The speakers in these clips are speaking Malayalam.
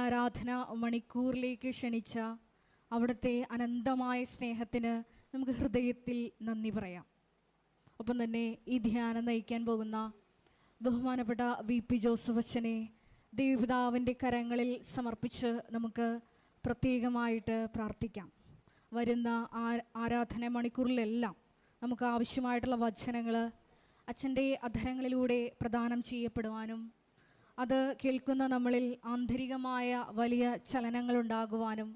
ആരാധന മണിക്കൂറിലേക്ക് ക്ഷണിച്ച അവിടുത്തെ അനന്തമായ സ്നേഹത്തിന് നമുക്ക് ഹൃദയത്തിൽ നന്ദി പറയാം. ഒപ്പം തന്നെ ഈ ധ്യാനം നയിക്കാൻ പോകുന്ന ബഹുമാനപ്പെട്ട VP ജോസഫ് അച്ഛനെ ദൈവപിതാവിൻ്റെ കരങ്ങളിൽ സമർപ്പിച്ച് നമുക്ക് പ്രത്യേകമായിട്ട് പ്രാർത്ഥിക്കാം. വരുന്ന ആരാധന മണിക്കൂറിലെല്ലാം നമുക്ക് ആവശ്യമായിട്ടുള്ള വചനങ്ങൾ അച്ഛൻ്റെ അധരങ്ങളിലൂടെ പ്രദാനം ചെയ്യപ്പെടുവാനും അത് കേൾക്കുന്ന നമ്മളിൽ ആന്തരികമായ വലിയ ചലനങ്ങളുണ്ടാകുവാനും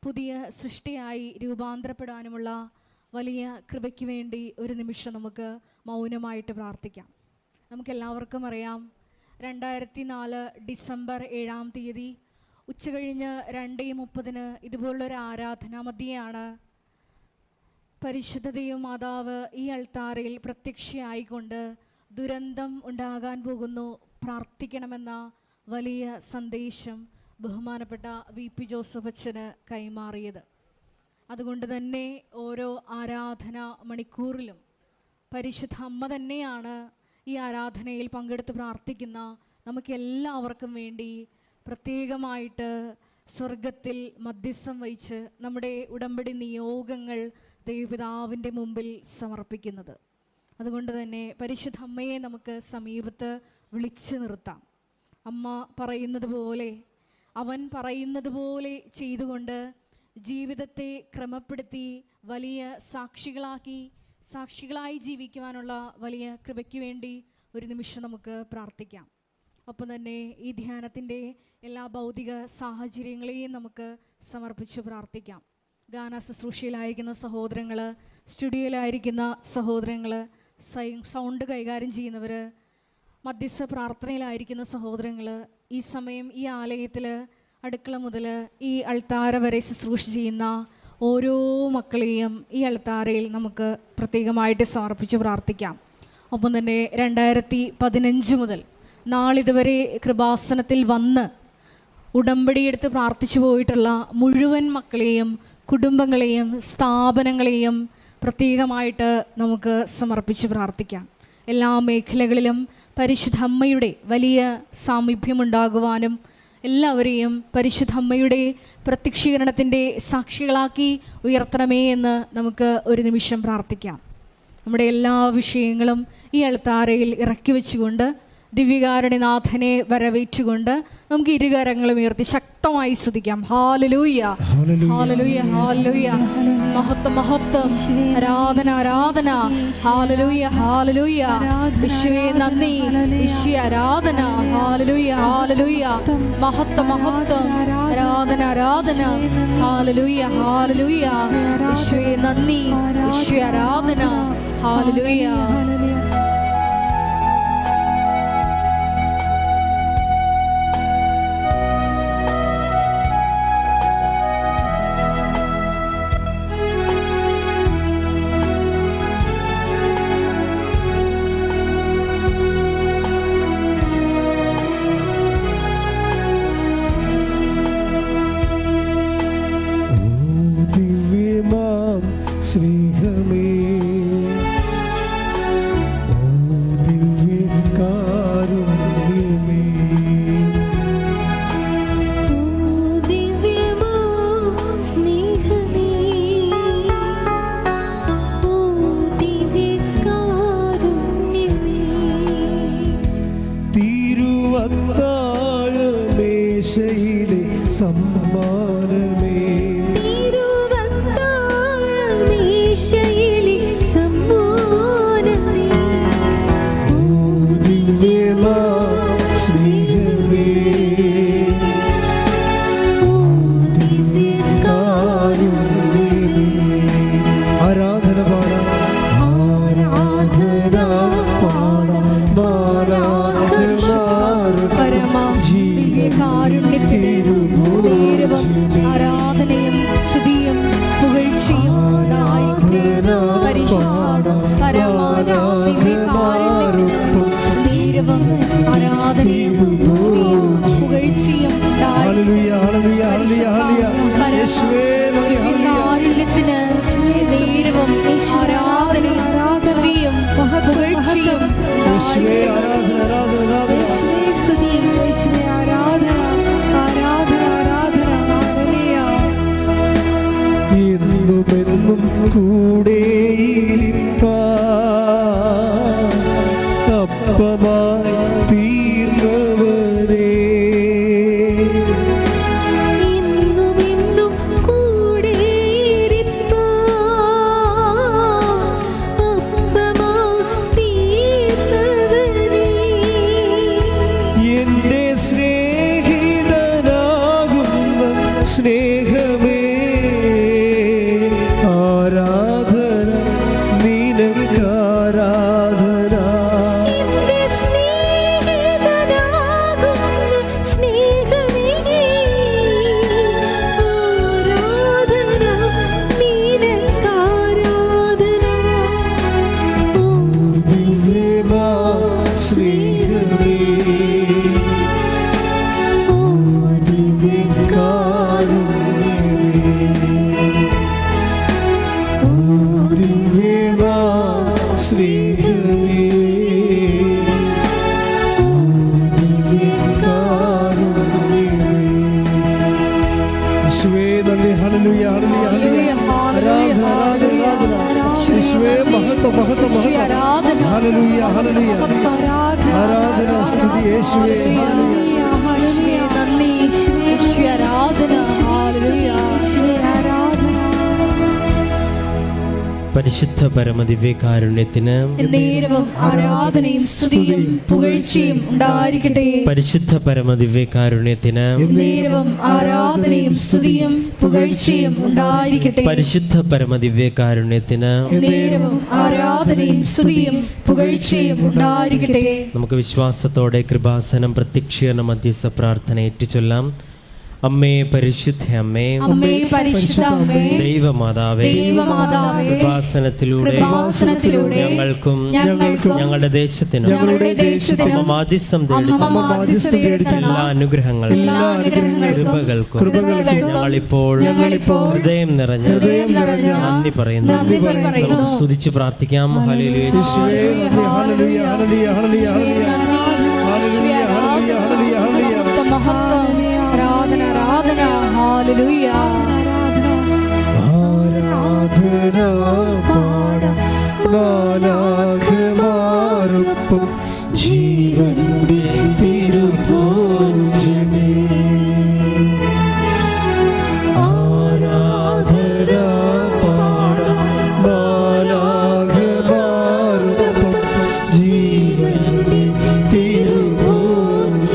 പുതിയ സൃഷ്ടിയായി രൂപാന്തരപ്പെടാനുമുള്ള വലിയ കൃപയ്ക്ക് വേണ്ടി ഒരു നിമിഷം നമുക്ക് മൗനമായിട്ട് പ്രാർത്ഥിക്കാം. നമുക്കെല്ലാവർക്കും അറിയാം, 2004 ഡിസംബർ 7-ാം തീയതി ഉച്ചകഴിഞ്ഞ് 2:30 ഇതുപോലുള്ളൊരു ആരാധനാ മധ്യയാണ് പരിശുദ്ധ ദൈവമാതാവ് ഈ അൾത്താരയിൽ പ്രത്യക്ഷയായിക്കൊണ്ട് ദുരന്തം ഉണ്ടാകാൻ പോകുന്നു, പ്രാർത്ഥിക്കണമെന്ന വലിയ സന്ദേശം ബഹുമാനപ്പെട്ട VP ജോസഫ് അച്ഛന് കൈമാറിയത്. അതുകൊണ്ട് തന്നെ ഓരോ ആരാധന മണിക്കൂറിലും പരിശുദ്ധ അമ്മ തന്നെയാണ് ഈ ആരാധനയിൽ പങ്കെടുത്ത് പ്രാർത്ഥിക്കുന്ന നമുക്കെല്ലാവർക്കും വേണ്ടി പ്രത്യേകമായിട്ട് സ്വർഗത്തിൽ മധ്യസ്ഥം വഹിച്ച് നമ്മുടെ ഉടമ്പടി നിയോഗങ്ങൾ ദൈവപിതാവിൻ്റെ മുമ്പിൽ സമർപ്പിക്കുന്നത്. അതുകൊണ്ട് തന്നെ പരിശുദ്ധ അമ്മയെ നമുക്ക് സമീപത്ത് വിളിച്ചു നിർത്താം. അമ്മ പറയുന്നത് പോലെ, അവൻ പറയുന്നത് പോലെ ചെയ്തുകൊണ്ട് ജീവിതത്തെ ക്രമപ്പെടുത്തി വലിയ സാക്ഷികളായി ജീവിക്കുവാനുള്ള വലിയ കൃപയ്ക്ക് വേണ്ടി ഒരു നിമിഷം നമുക്ക് പ്രാർത്ഥിക്കാം. ഒപ്പം തന്നെ ഈ ധ്യാനത്തിൻ്റെ എല്ലാ ഭൗതിക സാഹചര്യങ്ങളെയും നമുക്ക് സമർപ്പിച്ച് പ്രാർത്ഥിക്കാം. ഗാന ശുശ്രൂഷയിലായിരിക്കുന്ന സഹോദരങ്ങൾ, സ്റ്റുഡിയോയിലായിരിക്കുന്ന സഹോദരങ്ങൾ, സൗണ്ട് കൈകാര്യം ചെയ്യുന്നവർ, മധ്യസ്ഥ പ്രാർത്ഥനയിലായിരിക്കുന്ന സഹോദരങ്ങൾ, ഈ സമയം ഈ ആലയത്തിൽ അടുക്കള മുതൽ ഈ അൾത്താര വരെ ശുശ്രൂഷ ചെയ്യുന്ന ഓരോ മക്കളെയും ഈ അൾത്താരയിൽ നമുക്ക് പ്രത്യേകമായിട്ട് സമർപ്പിച്ച് പ്രാർത്ഥിക്കാം. ഒപ്പം തന്നെ 2015 മുതൽ നാളിതുവരെ കൃപാസനത്തിൽ വന്ന് ഉടമ്പടിയെടുത്ത് പ്രാർത്ഥിച്ചു പോയിട്ടുള്ള മുഴുവൻ മക്കളെയും കുടുംബങ്ങളെയും സ്ഥാപനങ്ങളെയും പ്രത്യേകമായിട്ട് നമുക്ക് സമർപ്പിച്ച് പ്രാർത്ഥിക്കാം. എല്ലാ മേഖലകളിലും പരിശുദ്ധ അമ്മയുടെ വലിയ സാമീപ്യമുണ്ടാകുവാനും എല്ലാവരെയും പരിശുദ്ധ അമ്മയുടെ പ്രത്യക്ഷീകരണത്തിൻ്റെ സാക്ഷികളാക്കി ഉയർത്തണമേ എന്ന് നമുക്ക് ഒരു നിമിഷം പ്രാർത്ഥിക്കാം. നമ്മുടെ എല്ലാ വിഷയങ്ങളും ഈ അൾത്താരയിൽ ഇറക്കി വെച്ചുകൊണ്ട് ദിവ്യകാരുണ്യനാഥനെ വരവേറ്റുകൊണ്ട് നമുക്ക് ഇരുകരങ്ങളും ഉയർത്തി ശക്തമായി സ്തുതിക്കാം. Hallelujah, hallelujah, hallelujah. മഹത്വം, മഹത്വം, ആരാധന, ആരാധന. Hallelujah, hallelujah. യേശുവേ നന്ദി, യേശുവേ ആരാധന. Hallelujah, hallelujah. മഹത്വം, മഹത്വം, ആരാധന, ആരാധന. Hallelujah, hallelujah. യേശുവേ നന്ദി, യേശുവേ ആരാധന. ഹല്ലേലൂയ. ആരാധന, ആരാധന, ആരാധന. കൂടെയിരിപ്പാൻ അപ്പമായി തീർന്നവനേ, ഇന്നുമെന്നും കൂടെയിരിപ്പാൻ അപ്പമായി തീർന്നവനേ, എന്റെ സ്നേഹിതനാകുന്ന സ്നേഹമേ, ആരാധന നിനക്കാരാധന. എന്റെ സ്നേഹിതനാകുന്ന സ്നേഹമേ, ആരാധന നിനക്കാരാധന. ഓ ദിവ്യമാ സ്നേഹമേ, ഓ ദിവ്യകാരുണ്യമേ, ഓ ദിവ്യമാ സ്നേഹമേ, ഓ ദിവ്യകാരുണ്യമേ. യേശുവേ നന്ദി. Hallelujah, hallelujah, hallelujah. ആരാധന, ആരാധന, ആരാധന. യേശുവേ മഹത്വം, മഹത്വം, മഹത്വം. Hallelujah, hallelujah. ആരാധന, സ്തുതി യേശുവേ. പരിശുദ്ധ പരമദിവ്യകാരുണ്യത്തിന് നേരവും ആരാധനയും സ്തുതിയും പുകഴ്ചയും ഉണ്ടായിരിക്കട്ടെ. പരിശുദ്ധ പരമദിവ്യകാരുണ്യത്തിന് നേരവും ആരാധനയും സ്തുതിയും പുകഴ്ചയും ഉണ്ടായിരിക്കട്ടെ. പരിശുദ്ധ പരമദിവ്യകാരുണ്യത്തിന് നേരവും ആരാധനയും സ്തുതിയും പുകഴ്ചയും ഉണ്ടായിരിക്കട്ടെ. നമുക്ക് വിശ്വാസത്തോടെ കൃപാസനം പ്രത്യക്ഷീകരണ മധ്യസ്ഥ പ്രാർത്ഥന ഏറ്റുചൊല്ലാം. അമ്മേ പരിശുദ്ധ അമ്മേ, അമ്മേ പരിശുദ്ധ അമ്മേ, ദൈവമാതാവേ, ദൈവമാതാവേ, കൃപാസനത്തിലൂടെ ഞങ്ങൾക്കും ഞങ്ങളുടെ ദേശത്തിനും അമ്മ മാധ്യസ്ഥം തേടി എല്ലാ അനുഗ്രഹങ്ങൾക്കും കൃപകൾക്കും ഞങ്ങളിപ്പോൾ ഹൃദയം നിറഞ്ഞ നന്ദി പറയുന്നു. നമുക്ക് സ്തുതിച്ച് പ്രാർത്ഥിക്കാം. ഹല്ലേലൂയ, യേശുവേ നന്ദി. Hallelujah, hallelujah, hallelujah, hallelujah, hallelujah, hallelujah, hallelujah. മഹത്വം, ആരാധന, ആരാധന, ഹല്ലേലൂയ. ആരാധന പാടാം മാലാഖമാരൊപ്പം ജീവന്റെ തിരുഭോജനേ. ആരാധന പാടാം മാലാഖമാരൊപ്പം ജീവന്റെ തിരുഭോജനേ.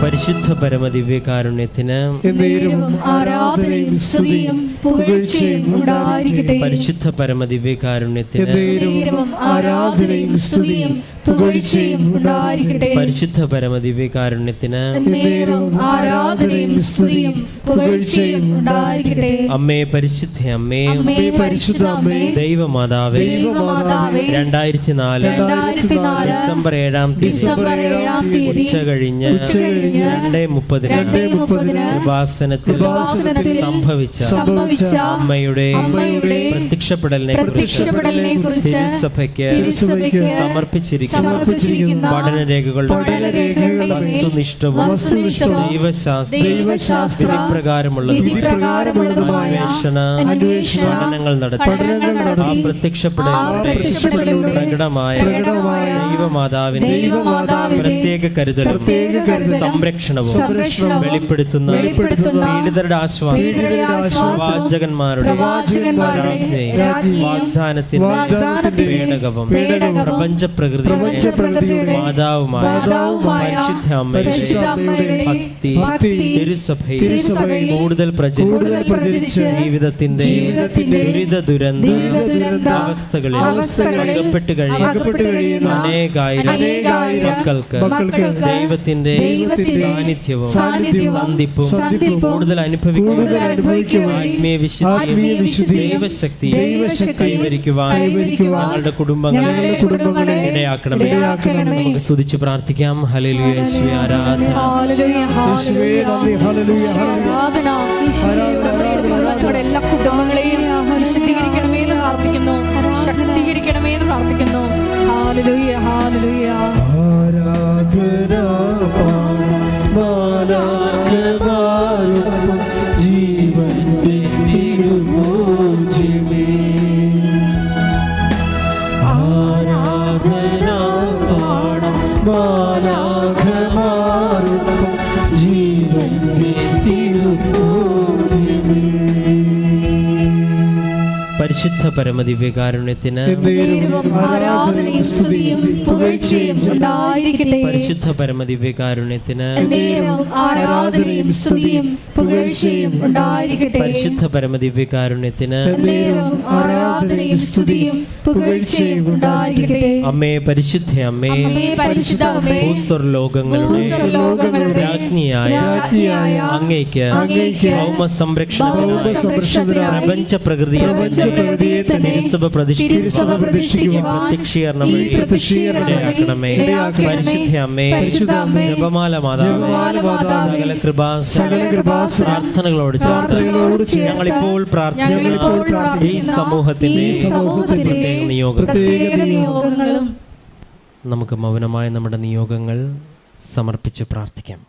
പരിശുദ്ധ പരമദിവ്യകാരുണ്യത്തിന് നേരവും ആരാധനയും സ്തുതിയും പുകഴ്ചയും ഉണ്ടായിരിക്കട്ടെ. പരിശുദ്ധ പരമദിവ്യകാരുണ്യത്തിന് നേരവും ആരാധനയും സ്തുതിയും പുകഴ്ചയും ഉണ്ടായിരിക്കട്ടെ. പരിശുദ്ധ പരമദിവ്യകാരുണ്യത്തിന് നേരവും ആരാധനയും സ്തുതിയും പുകഴ്ചയും ഉണ്ടായിരിക്കട്ടെ. അമ്മേ പരിശുദ്ധ അമ്മേ, അമ്മേ പരിശുദ്ധ അമ്മേ, ദൈവമാതാവേ, ദൈവമാതാവേ, 2004 ഡിസംബർ 7 തീയതി ഉച്ച കഴിഞ്ഞ് 2:30 കൃപാസനത്തിൽ സംഭവിച്ച അമ്മയുടെ പ്രത്യക്ഷപ്പെടലിനെ കുറിച്ച് തിരുസഭയ്ക്ക് സമർപ്പിച്ചിരിക്കുന്ന പഠനരേഖകളുടെ വസ്തുനിഷ്ഠവും ദൈവശാസ്ത്ര വിധിപ്രകാരമുള്ളതുമായ അന്വേഷണ പഠനങ്ങൾ നടത്തി ആ പ്രത്യക്ഷപ്പെടലിലൂടെ പ്രകടമായ ദൈവമാതാവിന്റെ പ്രത്യേക കരുതലും സംരക്ഷണവും വെളിപ്പെടുത്തുന്ന പീഡിതരുടെ വാചകന്മാരുടെ വാഗ്ദാനത്തിന്റെ പേടകവും പ്രപഞ്ച പ്രകൃതിയുടെ മാതാവുമായ പരിശുദ്ധ അമ്മയുടെ ഭക്തി തിരുസഭയിൽ കൂടുതൽ പ്രചരിച്ച് ജീവിതത്തിന്റെ ദുരിത അവസ്ഥകളിൽ അകപ്പെട്ട് കഴിയുന്ന അനേകായിരം മക്കൾക്ക് ദൈവത്തിന്റെ സാന്നിധ്യവും സന്ധിപ്പും കൂടുതൽ അനുഭവിക്കുവാൻ ആത്മീയ വിശുദ്ധിയും ദൈവശക്തി കൈവരിക്കുവാൻ ഞങ്ങളുടെ കുടുംബങ്ങളെ ഇടയാക്കണമേ. നമുക്ക് സ്തുതിച്ച് പ്രാർത്ഥിക്കാം. ഹല്ലേലൂയ, യേശുവേ ആരാധന. എല്ലാ കുടുംബങ്ങളെയും വിശുദ്ധീകരിക്കണമേ എന്ന് പ്രാർത്ഥിക്കുന്നു, ശക്തീകരിക്കണമേ എന്ന് പ്രാർത്ഥിക്കുന്നു. Hallelujah, hallelujah. ആരാധന മാലാഖമാരൊപ്പം ജീവന്റെ തിരുഭോജനേ. മാറുന്നു ജീവന്റെ തിരുഭോജ്യമേ. പരിശുദ്ധ പരമദിവ്യകാരുണ്യത്തിന് നേരവും ആരാധനയും സ്തുതിയും പുകഴ്ചയും ഉണ്ടായിരിക്കട്ടെ. പരിശുദ്ധ പരമദിവ്യകാരുണ്യത്തിന് നേരവും ആരാധനയും സ്തുതിയും പുകഴ്ചയും ഉണ്ടായിരിക്കട്ടെ. പരിശുദ്ധ പരമദിവ്യകാരുണ്യത്തിന് നേരവും ആരാധനയും സ്തുതിയും പുകഴ്ചയും ഉണ്ടായിരിക്കട്ടെ. അമ്മേ പരിശുദ്ധ അമ്മേ, അമ്മേ പരിശുദ്ധ അമ്മേ, ഭൂസ്വർലോകങ്ങളുടെ രാജ്ഞിയായ അങ്ങേക്ക് ഭൗമ സംരക്ഷണത്തിനായി പ്രപഞ്ച പ്രകൃതിയെ തിരുസഭ പ്രതിഷ്ഠിക്കുവാൻ ഇടയാക്കണമേ. പരിശുദ്ധ അമ്മേ, ജപമാല മാതാവേ, സകല കൃപാ പ്രാർത്ഥനകളോട് ഞങ്ങളിപ്പോൾ പ്രാർത്ഥിക്കുന്ന ഈ സമൂഹത്തിന്റെ പ്രത്യേക നിയോഗങ്ങളും നമുക്ക് മൗനമായ നമ്മുടെ നിയോഗങ്ങൾ സമർപ്പിച്ച് പ്രാർത്ഥിക്കാം.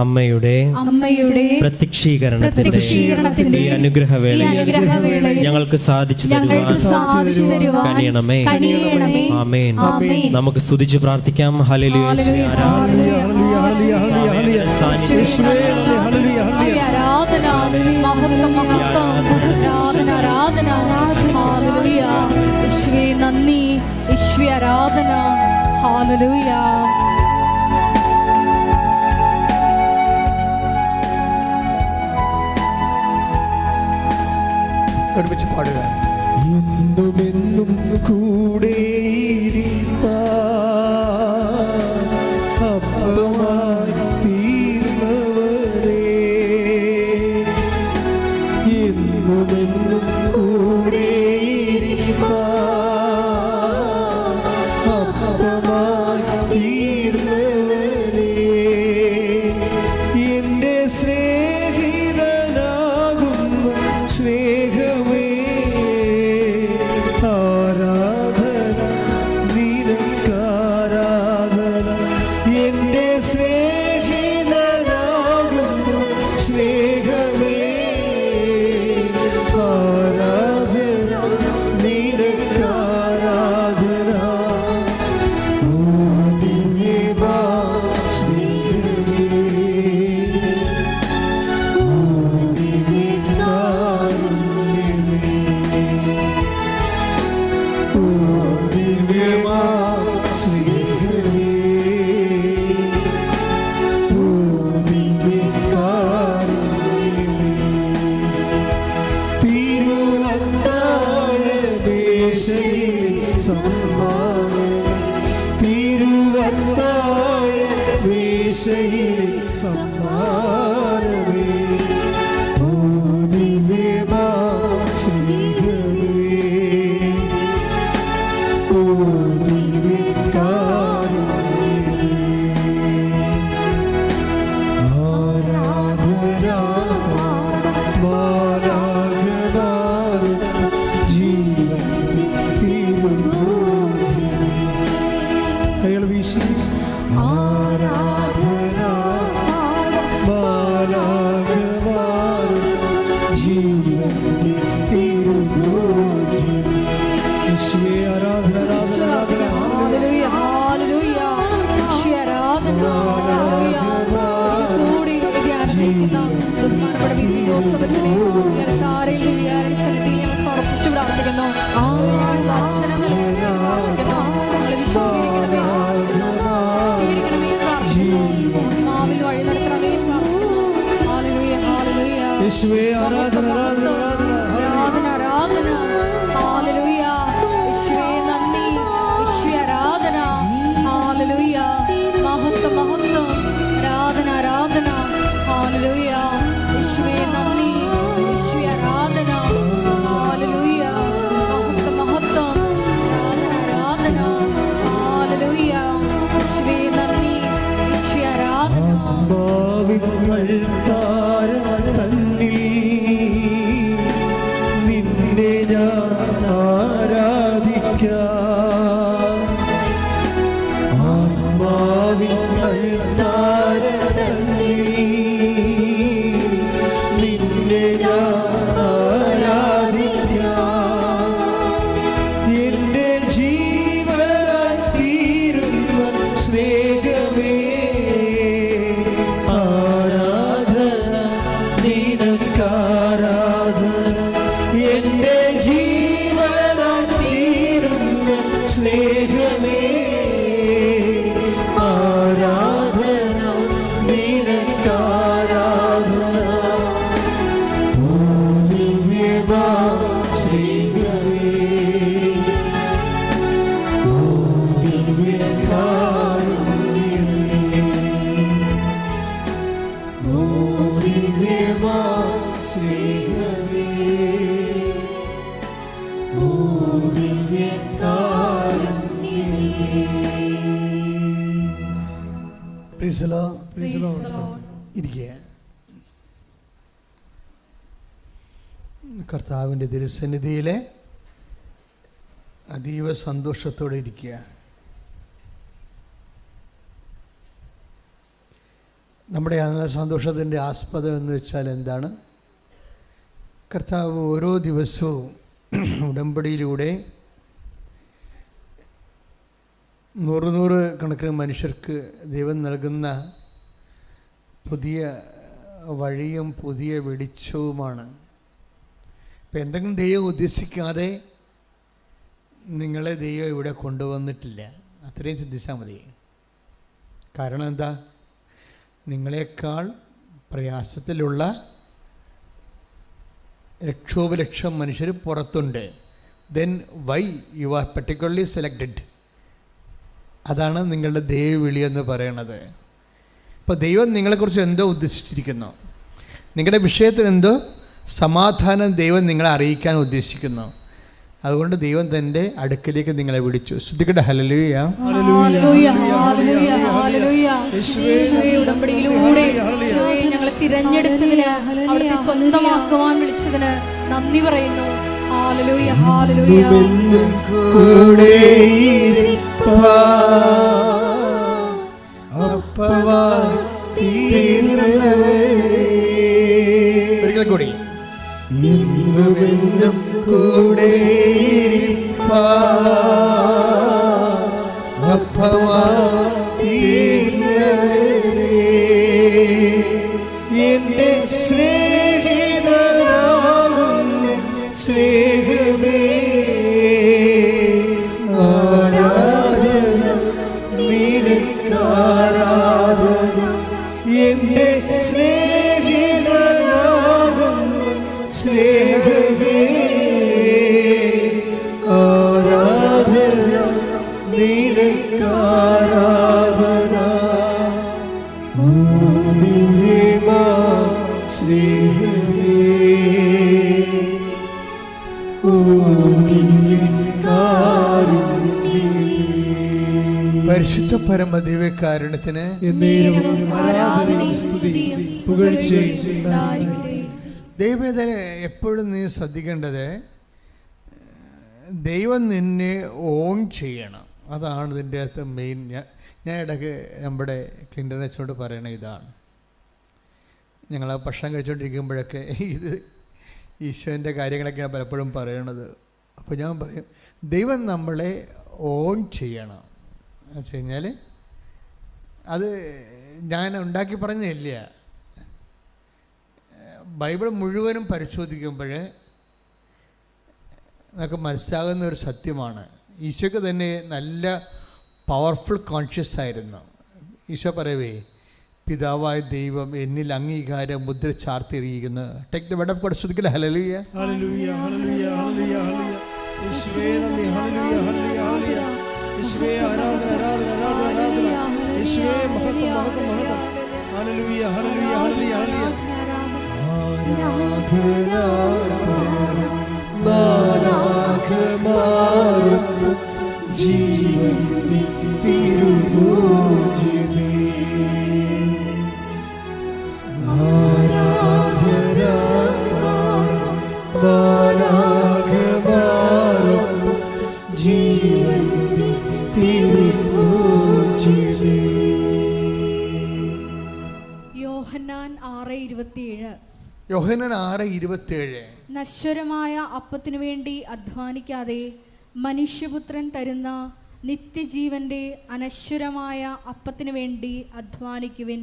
അമ്മയുടെ പ്രത്യക്ഷീകരണത്തിന്റെ ഈ അനുഗ്രഹവേളയിൽ ഞങ്ങൾക്ക് സാധിച്ചു തരുവാൻ കഴിയണമേ. ആമേൻ. നമുക്ക് സ്തുതിച്ച് പ്രാർത്ഥിക്കാം. ഹല്ലേലൂയ. നന്ദി യേശുവേ, ആരാധന. ഹല്ലേലൂയ. ഒരുമിച്ച് പാടുക. എന്നുമെന്നും കൂടെയിരിപ്പാൻ അപ്പമായി തീർന്നവനേ, എന്നുമെന്നും കൂടെയിരിപ്പാൻ അപ്പമായി തീർന്നവനേ, എന്റെ സ്നേഹിതനാകുന്ന സ്നേഹമേ, ആരാധന നിനക്കാരാധന, എന്റെ സ്നേഹിതനാകുന്ന സ്നേഹമേ, ആരാധന നിനക്കാരാധന. ഓ ദിവ്യമാ സ്നേഹമേ, ഓ ദിവ്യകാരുണ്യമേ, ഓ ദിവ്യമാ സ്നേഹമേ, ഓ ദിവ്യകാരുണ്യമേ. തിരുവത്താഴമേശയിലെ സമ്മാനമേ, തിരുവത്താഴമേശയിലെ സമ്മാനമേ, ഓ ദിവ്യമാ സ്നേഹമേ, ഓ ദിവ്യകാരുണ്യമേ. ആരാധന മാലാഖമാരും ജീവന്റെ തിരുഭോജ്യമേ. കൈകൾ വീശി ആരാധന മാലാഖമാരും ജീവന്റെ തിരുഭോജ്യമേ. യേശുവേ, ആരാധന ആരാധന ആരാധന. Hallelujah, hallelujah. യേശുവേ, ആരാധന. ഹല്ലേലൂയ. കൂടി ധ്യാനിക്കുന്ന ബഹുമാനപ്പെട്ട വിധി ജോസഫച്ചനെ ഇയാളെ താരയിൽ വിചാരണത്തിൽ ഞങ്ങൾ സമർപ്പിച്ചു പ്രാർത്ഥിക്കുന്നു. അച്ഛനെ നൽകി പ്രാർത്ഥിക്കുന്നു. ഞങ്ങളെ വിശുദ്ധീകരിക്കണമേ, ശുദ്ധീകരിക്കണമേ എന്ന് പ്രാർത്ഥിക്കുന്നു. ആത്മാവിൽ വഴി നടത്തണമേ എന്ന് പ്രാർത്ഥിക്കുന്നു. Hallelujah, hallelujah. യേശുവേ, ആരാധന ആരാധന ആരാധന. ആരാധന, ആരാധന. ഹല്ലേലൂയ. യേശുവേ, നന്ദി. യേശുവേ, ആരാധന. ഹല്ലേലൂയ. മഹത്വം മഹത്വം, ആരാധന ആരാധന. ഹല്ലേലൂയ. യേശുവേ നന്ദി, യേശുവേ ആരാധന. ഹല്ലേലൂയ. മഹത്വം മഹത്വം, ആരാധന ആരാധന. ഹല്ലേലൂയ. യേശുവേ നന്ദി, യേശുവേ ആരാധന. നിന്നെ ഞാൻ ആരാധിക്കാം. ആത്മാവിൻ അൾത്താരതന്നിൽ നിന്നെ ഞാൻ ആരാധിക്കാം. എന്റെ ജീവനായി തീരുന്ന സ്നേഹമേ, ആരാധന നിനക്കാരാധന. എന്റെ ജീവനായി തീരുന്ന സ്നേഹമേ, ആരാധന നിനക്കാരാധന. ഓ ദിവ്യമാ സ്നേഹമേ, ഓ ദിവ്യകാരുണ്യമേ, ഓ ദിവ്യമാ സ്നേഹമേ, ഓ ദിവ്യകാരുണ്യമേ. Praise the Lord. Praise the Lord. ഇരിക്കുക. കർത്താവിൻ്റെ തിരുസന്നിധിയിലെ അതീവ സന്തോഷത്തോടെ ഇരിക്കുക. നമ്മുടെ സന്തോഷത്തിൻ്റെ ആസ്പദം എന്ന് വെച്ചാൽ എന്താണ്? കർത്താവ് ഓരോ ദിവസവും ഉടമ്പടിയിലൂടെ 100 കണക്കിന് മനുഷ്യർക്ക് ദൈവം നൽകുന്ന പുതിയ വഴിയും പുതിയ വെളിച്ചവുമാണ്. ഇപ്പം എന്തെങ്കിലും ദൈവം ഉദ്ദേശിക്കാതെ നിങ്ങളെ ദൈവം ഇവിടെ കൊണ്ടുവന്നിട്ടില്ല. അത്രയും ചിന്തിച്ചാൽ മതി. കാരണം എന്താ? നിങ്ങളെക്കാൾ പ്രയാസത്തിലുള്ള ലക്ഷോപലക്ഷം മനുഷ്യർ പുറത്തുണ്ട്. Then why you are particularly selected? അതാണ് നിങ്ങളുടെ ദൈവവിളി എന്ന് പറയണത്. ഇപ്പോൾ ദൈവം നിങ്ങളെക്കുറിച്ച് എന്തോ ഉദ്ദേശിച്ചിരിക്കുന്നു. നിങ്ങളുടെ വിഷയത്തിൽ എന്തോ സമാധാനം ദൈവം നിങ്ങളെ അറിയിക്കാൻ ഉദ്ദേശിക്കുന്നു. അതുകൊണ്ട് ദൈവം തൻ്റെ അടുക്കലേക്ക് നിങ്ങളെ വിളിച്ചു. ശ്രദ്ധിക്കട്ടെ. Hallelujah, hallelujah, hallelujah, hallelujah. യേശുവേ, ഉടമ്പടിയിലൂടെ യേശുവേ ഞങ്ങളെ തിരഞ്ഞെടുത്തതിന്, അവിടുത്തെ സ്വന്തമാക്കുവാൻ വിളിച്ചതിന് നന്ദി പറയുന്നു. Hallelujah, hallelujah. കൂടെ ഒരിക്കൽ കൂടി. എന്നുമെന്നും കൂടെ എന്റെ സ്നേഹിതനാകുന്ന സ്നേഹമേ, ആരാധന നിനക്കാരാധന. എന്റെ സ്നേഹിതനാകുന്ന സ്നേഹമേ, ആരാധന നിനക്കാരാധന. ഓ ദിവ്യമാ സ്നേഹമേ, ഓ ദിവ്യകാരുണ്യമേ. പരിശുദ്ധ പരമ ദിവ്യകാരുണ്യത്തിന് ആരാധനയും സ്തുതിയും പുകഴ്ചയും ഉണ്ടായിരിക്കട്ടെ. ദൈവവേദന എപ്പോഴും നീ ശ്രദ്ധിക്കേണ്ടത്, ദൈവം നിന്നെ ഓൺ ചെയ്യണം. അതാണ് ഇതിൻ്റെ അകത്ത് മെയിൻ. ഞാൻ ഇടയ്ക്ക് നമ്മുടെ ക്ലിൻ്റനച്ചോട് പറയണ ഇതാണ്. ഞങ്ങൾ ഭക്ഷണം കഴിച്ചുകൊണ്ടിരിക്കുമ്പോഴൊക്കെ ഇത് ഈശോൻ്റെ കാര്യങ്ങളൊക്കെയാണ് പലപ്പോഴും പറയണത്. അപ്പോൾ ഞാൻ പറയും, ദൈവം നമ്മളെ ഓൺ ചെയ്യണം. എന്ന് വെച്ച് കഴിഞ്ഞാൽ അത് ഞാൻ ഉണ്ടാക്കി പറഞ്ഞില്ല. ബൈബിൾ മുഴുവനും പരിശോധിക്കുമ്പോൾ നമുക്ക് മനസ്സിലാകുന്ന ഒരു സത്യമാണ്. ഈശോയ്ക്ക് തന്നെ നല്ല പവർഫുൾ കോൺഷ്യസ് ആയിരുന്നു. ഈശോ പറയവേ, പിതാവായ ദൈവം എന്നിൽ അംഗീകാര മുദ്ര ചാർത്തിയിരിക്കുന്നു. Take the word of God. ശ്രദ്ധിക്കട്ടെ. Hallelujah, hallelujah, hallelujah, hallelujah, hallelujah. യേശുവേ നന്ദി. Hallelujah, hallelujah, hallelujah. യേശുവേ ആരാധന, ആരാധന, ആരാധന, ആരാധന. ഹല്ലേലൂയ മാലാഖമാരൊപ്പം ജീവന്റെ തിരുഭോജ്യമേ മാലാഖമാരൊപ്പം ജീവന്റെ തിരുഭോജ്യമേ. യോഹന്നാൻ 6:27. യോഹന്നാൻ 6:27. നശ്വരമായ അപ്പത്തിനു വേണ്ടി അധ്വാനിക്കാതെ മനുഷ്യപുത്രൻ തരുന്ന നിത്യജീവന്റെ അനശ്വരമായ അപ്പത്തിനു വേണ്ടി അധ്വാനിക്കുവിൻ.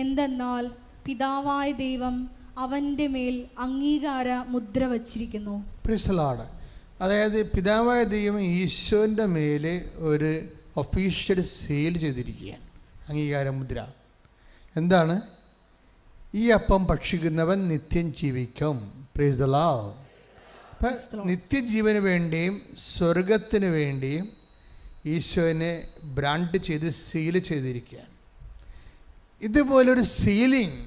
എന്തെന്നാൽ പിതാവായ ദൈവം അവൻ്റെ മേൽ അംഗീകാര മുദ്ര വച്ചിരിക്കുന്നു. Praise the Lord. അതായത് പിതാവായ ദൈവം ഈശോൻ്റെ മേലെ ഒരു ഒഫീഷ്യൽ സീൽ ചെയ്തിരിക്കുകയാണ്, അംഗീകാര മുദ്ര. എന്താണ്? ഈ അപ്പം ഭക്ഷിക്കുന്നവൻ നിത്യം ജീവിക്കും. Praise the Lord. അപ്പം നിത്യജീവന് വേണ്ടിയും സ്വർഗത്തിന് വേണ്ടിയും ഈശോനെ ബ്രാൻഡ് ചെയ്ത് സീൽ ചെയ്തിരിക്കുകയാണ്. ഇതുപോലൊരു സീലിംഗ്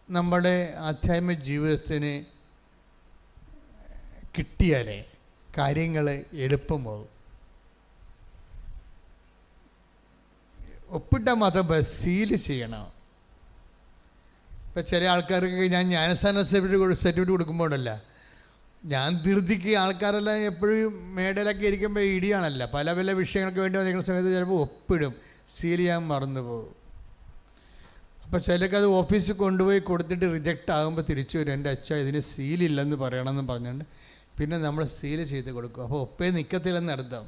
നമ്മുടെ ആധ്യാത്മിക ജീവിതത്തിന് കിട്ടിയാലേ കാര്യങ്ങൾ എളുപ്പമാകും. ഒപ്പിട്ട മതം സീല് ചെയ്യണം. ഇപ്പം ചില ആൾക്കാർക്ക് ഞാൻ ജ്ഞാനസ്ഥാന സർട്ടിഫിക്കറ്റ് കൊടുക്കുമ്പോഴല്ല, ഞാൻ ധൃതിക്ക് ആൾക്കാരെല്ലാം എപ്പോഴും മേടയിലൊക്കെ ഇരിക്കുമ്പോൾ ഇടിയാണല്ല, പല പല വിഷയങ്ങൾക്ക് വേണ്ടി വന്നിരിക്കുന്ന സമയത്ത് ചിലപ്പോൾ ഒപ്പിടും, സീൽ ചെയ്യാൻ മറന്നു പോകും. അപ്പോൾ ചിലക്കത് ഓഫീസിൽ കൊണ്ടുപോയി കൊടുത്തിട്ട് റിജക്റ്റ് ആകുമ്പോൾ തിരിച്ചു വരും, എൻ്റെ അച്ഛ ഇതിന് സീലില്ലെന്ന് പറയണമെന്ന് പറഞ്ഞുകൊണ്ട് പിന്നെ നമ്മൾ സീൽ ചെയ്ത് കൊടുക്കും. അപ്പോൾ ഒപ്പേ നിൽക്കത്തില്ലെന്ന് അർത്ഥം.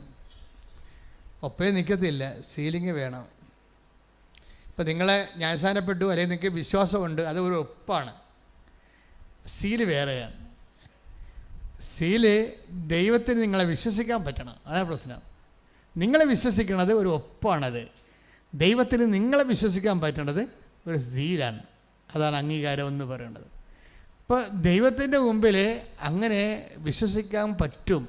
ഒപ്പേ നിൽക്കത്തില്ല, സീലിങ് വേണം. ഇപ്പം നിങ്ങളെ ജ്ഞാനസ്ഥാനപ്പെട്ടു, അല്ലെങ്കിൽ നിങ്ങൾക്ക് വിശ്വാസമുണ്ട്, അത് ഒരു ഒപ്പാണ്. സീല് വേറെയാണ്. സീല് ദൈവത്തിന് നിങ്ങളെ വിശ്വസിക്കാൻ പറ്റണം, അതാണ് പ്രശ്നം. നിങ്ങളെ വിശ്വസിക്കണത് ഒരു ഒപ്പാണത്. ദൈവത്തിന് നിങ്ങളെ വിശ്വസിക്കാൻ പറ്റണത് ഒരു സീലാണ്. അതാണ് അംഗീകാരം എന്ന് പറയുന്നത്. അപ്പോൾ ദൈവത്തിൻ്റെ മുമ്പിൽ അങ്ങനെ വിശ്വസിക്കാൻ പറ്റും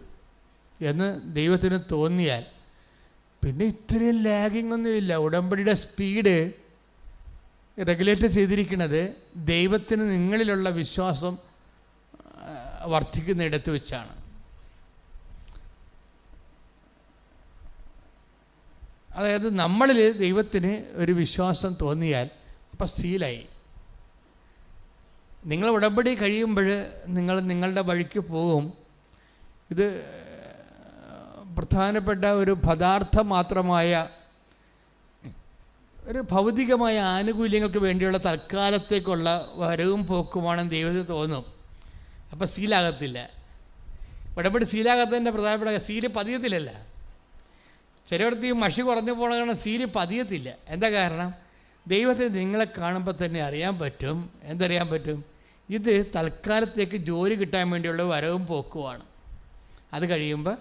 എന്ന് ദൈവത്തിന് തോന്നിയാൽ പിന്നെ ഇത്രയും ലാഗിങ് ഒന്നുമില്ല. ഉടമ്പടിയുടെ സ്പീഡ് റെഗുലേറ്റ് ചെയ്തിരിക്കുന്നത് ദൈവത്തിന് നിങ്ങളിലുള്ള വിശ്വാസം വർദ്ധിക്കുന്നിടത്ത് വെച്ചാണ്. അതായത് നമ്മളിൽ ദൈവത്തിന് ഒരു വിശ്വാസം തോന്നിയാൽ അപ്പം സീലായി. നിങ്ങൾ ഉടമ്പടി കഴിയുമ്പോൾ നിങ്ങൾ നിങ്ങളുടെ വഴിക്ക് പോകും. ഇത് പ്രധാനപ്പെട്ട ഒരു പദാർത്ഥം മാത്രമായ ഒരു ഭൗതികമായ ആനുകൂല്യങ്ങൾക്ക് വേണ്ടിയുള്ള തൽക്കാലത്തേക്കുള്ള വരവും പോക്കുമാണെന്ന് ദൈവത്തിന് തോന്നും. അപ്പം സീലാകത്തില്ല. ഉടമ്പടി സീലാകാത്തതിൻ്റെ പ്രധാനപ്പെട്ട സീല് പതിയത്തില്ലല്ല. ചിലയിടത്ത് ഈ മഷി കുറഞ്ഞു പോകണ കാരണം സീല് പതിയത്തില്ല. എന്താ കാരണം? ദൈവത്തിന് നിങ്ങളെ കാണുമ്പോൾ തന്നെ അറിയാൻ പറ്റും. എന്തറിയാൻ പറ്റും? ഇത് തൽക്കാലത്തേക്ക് ജോലി കിട്ടാൻ വേണ്ടിയുള്ള വരവും പോക്കുമാണ്. അത് കഴിയുമ്പോൾ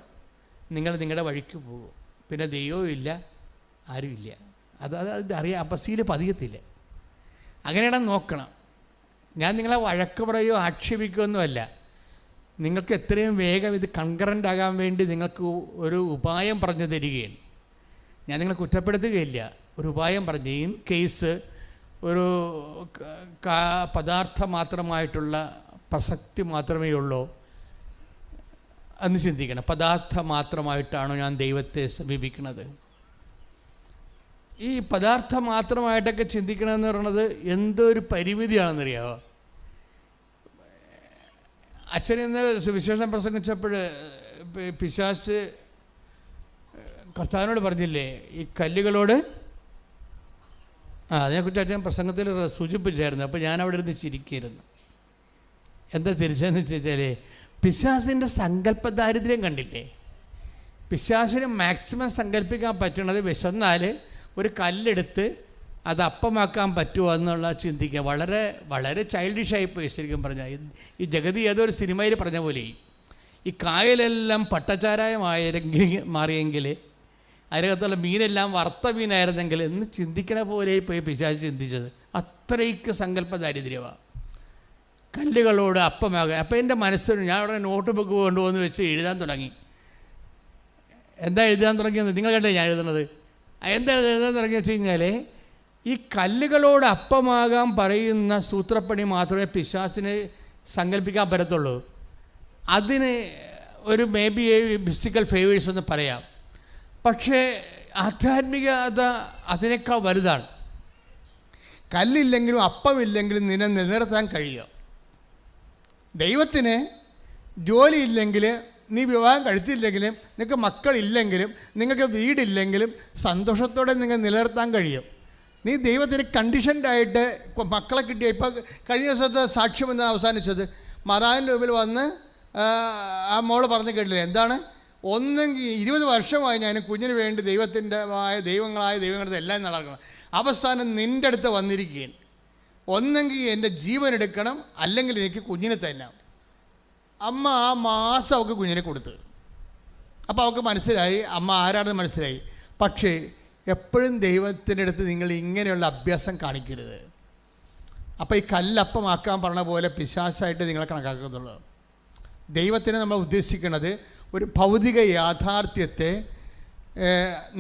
നിങ്ങൾ നിങ്ങളുടെ വഴിക്ക് പോകും. പിന്നെ ദൈവവും ഇല്ല, ആരുമില്ല. അത് അറിയാം. അപ്പം സീല് പതിയത്തില്ല. അങ്ങനെയാണ് നോക്കണം. ഞാൻ നിങ്ങളെ വഴക്ക് പറയുകയോ ആക്ഷേപിക്കുകയോ ഒന്നുമല്ല. നിങ്ങൾക്ക് എത്രയും വേഗം ഇത് കൺകറൻ്റ് ആകാൻ വേണ്ടി നിങ്ങൾക്ക് ഒരു ഉപായം പറഞ്ഞു തരികയാണ്. ഞാൻ നിങ്ങളെ കുറ്റപ്പെടുത്തുകയില്ല, ഒരു ഉപായം പറഞ്ഞു. ഇൻ കേസ് ഒരു പദാർത്ഥം മാത്രമായിട്ടുള്ള പ്രസക്തി മാത്രമേ ഉള്ളൂ എന്ന് ചിന്തിക്കണം. പദാർത്ഥം മാത്രമായിട്ടാണോ ഞാൻ ദൈവത്തെ സമീപിക്കുന്നത്? ഈ പദാർത്ഥം മാത്രമായിട്ടൊക്കെ ചിന്തിക്കണമെന്ന് പറയുന്നത് എന്തൊരു പരിമിതിയാണെന്നറിയാമോ? അച്ഛനിന്ന് സുവിശേഷം പ്രസംഗിച്ചപ്പോൾ പിശാച് കർത്താവിനോട് പറഞ്ഞില്ലേ, ഈ കല്ലുകളോട് അതിനെക്കുറിച്ച് അച്ഛൻ പ്രസംഗത്തിൽ സൂചിപ്പിച്ചായിരുന്നു. അപ്പോൾ ഞാൻ അവിടെ ഇരുന്ന് ചിരിക്കുകയായിരുന്നു. എന്താ തിരിച്ചെന്ന് വെച്ചാൽ പിശാചിൻ്റെ സങ്കല്പ ദാരിദ്ര്യം കണ്ടില്ലേ? പിശാചിന് മാക്സിമം സങ്കല്പിക്കാൻ പറ്റണത് വിശന്നാൽ ഒരു കല്ലെടുത്ത് അത് അപ്പമാക്കാൻ പറ്റുമോ എന്നുള്ള ചിന്തിക്കുക. വളരെ വളരെ ചൈൽഡിഷായിപ്പോയി ശരിക്കും പറഞ്ഞാൽ. ഈ ജഗതി ഏതൊരു സിനിമയിൽ പറഞ്ഞ പോലെ ഈ കായലെല്ലാം മാറിയെങ്കിൽ അതിനകത്തുള്ള മീനെല്ലാം വറുത്ത മീനായിരുന്നെങ്കിൽ എന്ന് ചിന്തിക്കണ പോലെ പോയി പിശാച് ചിന്തിച്ചത്. അത്രയ്ക്ക് സങ്കല്പ ദാരിദ്ര്യമാണ്. കല്ലുകളോട് അപ്പമാകാൻ. അപ്പം എൻ്റെ മനസ്സിന് ഞാൻ അവിടെ നോട്ട് ബുക്ക് കൊണ്ടുപോകുന്ന വെച്ച് എഴുതാൻ തുടങ്ങി. എന്താ എഴുതാൻ തുടങ്ങിയത്? നിങ്ങൾ കണ്ടേ ഞാൻ എഴുതുന്നത്. എന്താ എഴുതാൻ തുടങ്ങി വെച്ച് കഴിഞ്ഞാൽ ഈ കല്ലുകളോട് അപ്പമാകാൻ പറയുന്ന സൂത്രപ്പണി മാത്രമേ പിശാചിന് സങ്കല്പിക്കാൻ പറ്റത്തുള്ളൂ. അതിന് ഒരു മേ ബി ഫിസിക്കൽ ഫേവേഴ്സ് എന്ന് പറയാം. പക്ഷേ ആധ്യാത്മികത അതിനേക്കാൾ വലുതാണ്. കല്ലില്ലെങ്കിലും അപ്പമില്ലെങ്കിലും നിന്നെ നിലനിർത്താൻ കഴിയുക. ദൈവത്തിന് ജോലിയില്ലെങ്കിൽ, നീ വിവാഹം കഴിച്ചില്ലെങ്കിലും, നിങ്ങൾക്ക് മക്കളില്ലെങ്കിലും, നിങ്ങൾക്ക് വീടില്ലെങ്കിലും സന്തോഷത്തോടെ നിങ്ങൾ നിലനിർത്താൻ കഴിയും. നീ ദൈവത്തിന് കണ്ടീഷൻഡായിട്ട് മക്കളെ കിട്ടിയ, ഇപ്പോൾ കഴിഞ്ഞ ദിവസത്തെ സാക്ഷ്യം എന്നാണ് അവസാനിച്ചത്. മാതാവിൻ്റെ മുമ്പിൽ വന്ന് ആ മോള് പറഞ്ഞു കേട്ടില്ലേ, എന്താണ്, ഒന്നെങ്കിൽ 20 വർഷമായി ഞാൻ കുഞ്ഞിന് വേണ്ടി ദൈവങ്ങളായ ദൈവങ്ങളുടെ എല്ലാം നടക്കണം. അവസാനം നിൻ്റെ അടുത്ത് വന്നിരിക്കുകയാണ്. ഒന്നെങ്കിൽ എൻ്റെ ജീവൻ എടുക്കണം, അല്ലെങ്കിൽ എനിക്ക് കുഞ്ഞിനെ തന്നാം. അമ്മ ആ മാസം അവൾക്ക് കുഞ്ഞിനെ കൊടുത്ത്. അപ്പോൾ അവൾക്ക് മനസ്സിലായി അമ്മ ആരാണെന്ന് മനസ്സിലായി. പക്ഷേ എപ്പോഴും ദൈവത്തിൻ്റെ അടുത്ത് നിങ്ങൾ ഇങ്ങനെയുള്ള അഭ്യാസം കാണിക്കരുത്. അപ്പോൾ ഈ കല്ലപ്പമാക്കാൻ പറഞ്ഞ പോലെ പിശാചായിട്ട് നിങ്ങളെ കണക്കാക്കുന്നുള്ളൂ. ദൈവത്തിന് നമ്മൾ ഉദ്ദേശിക്കുന്നത് ഒരു ഭൗതിക യാഥാർത്ഥ്യത്തെ,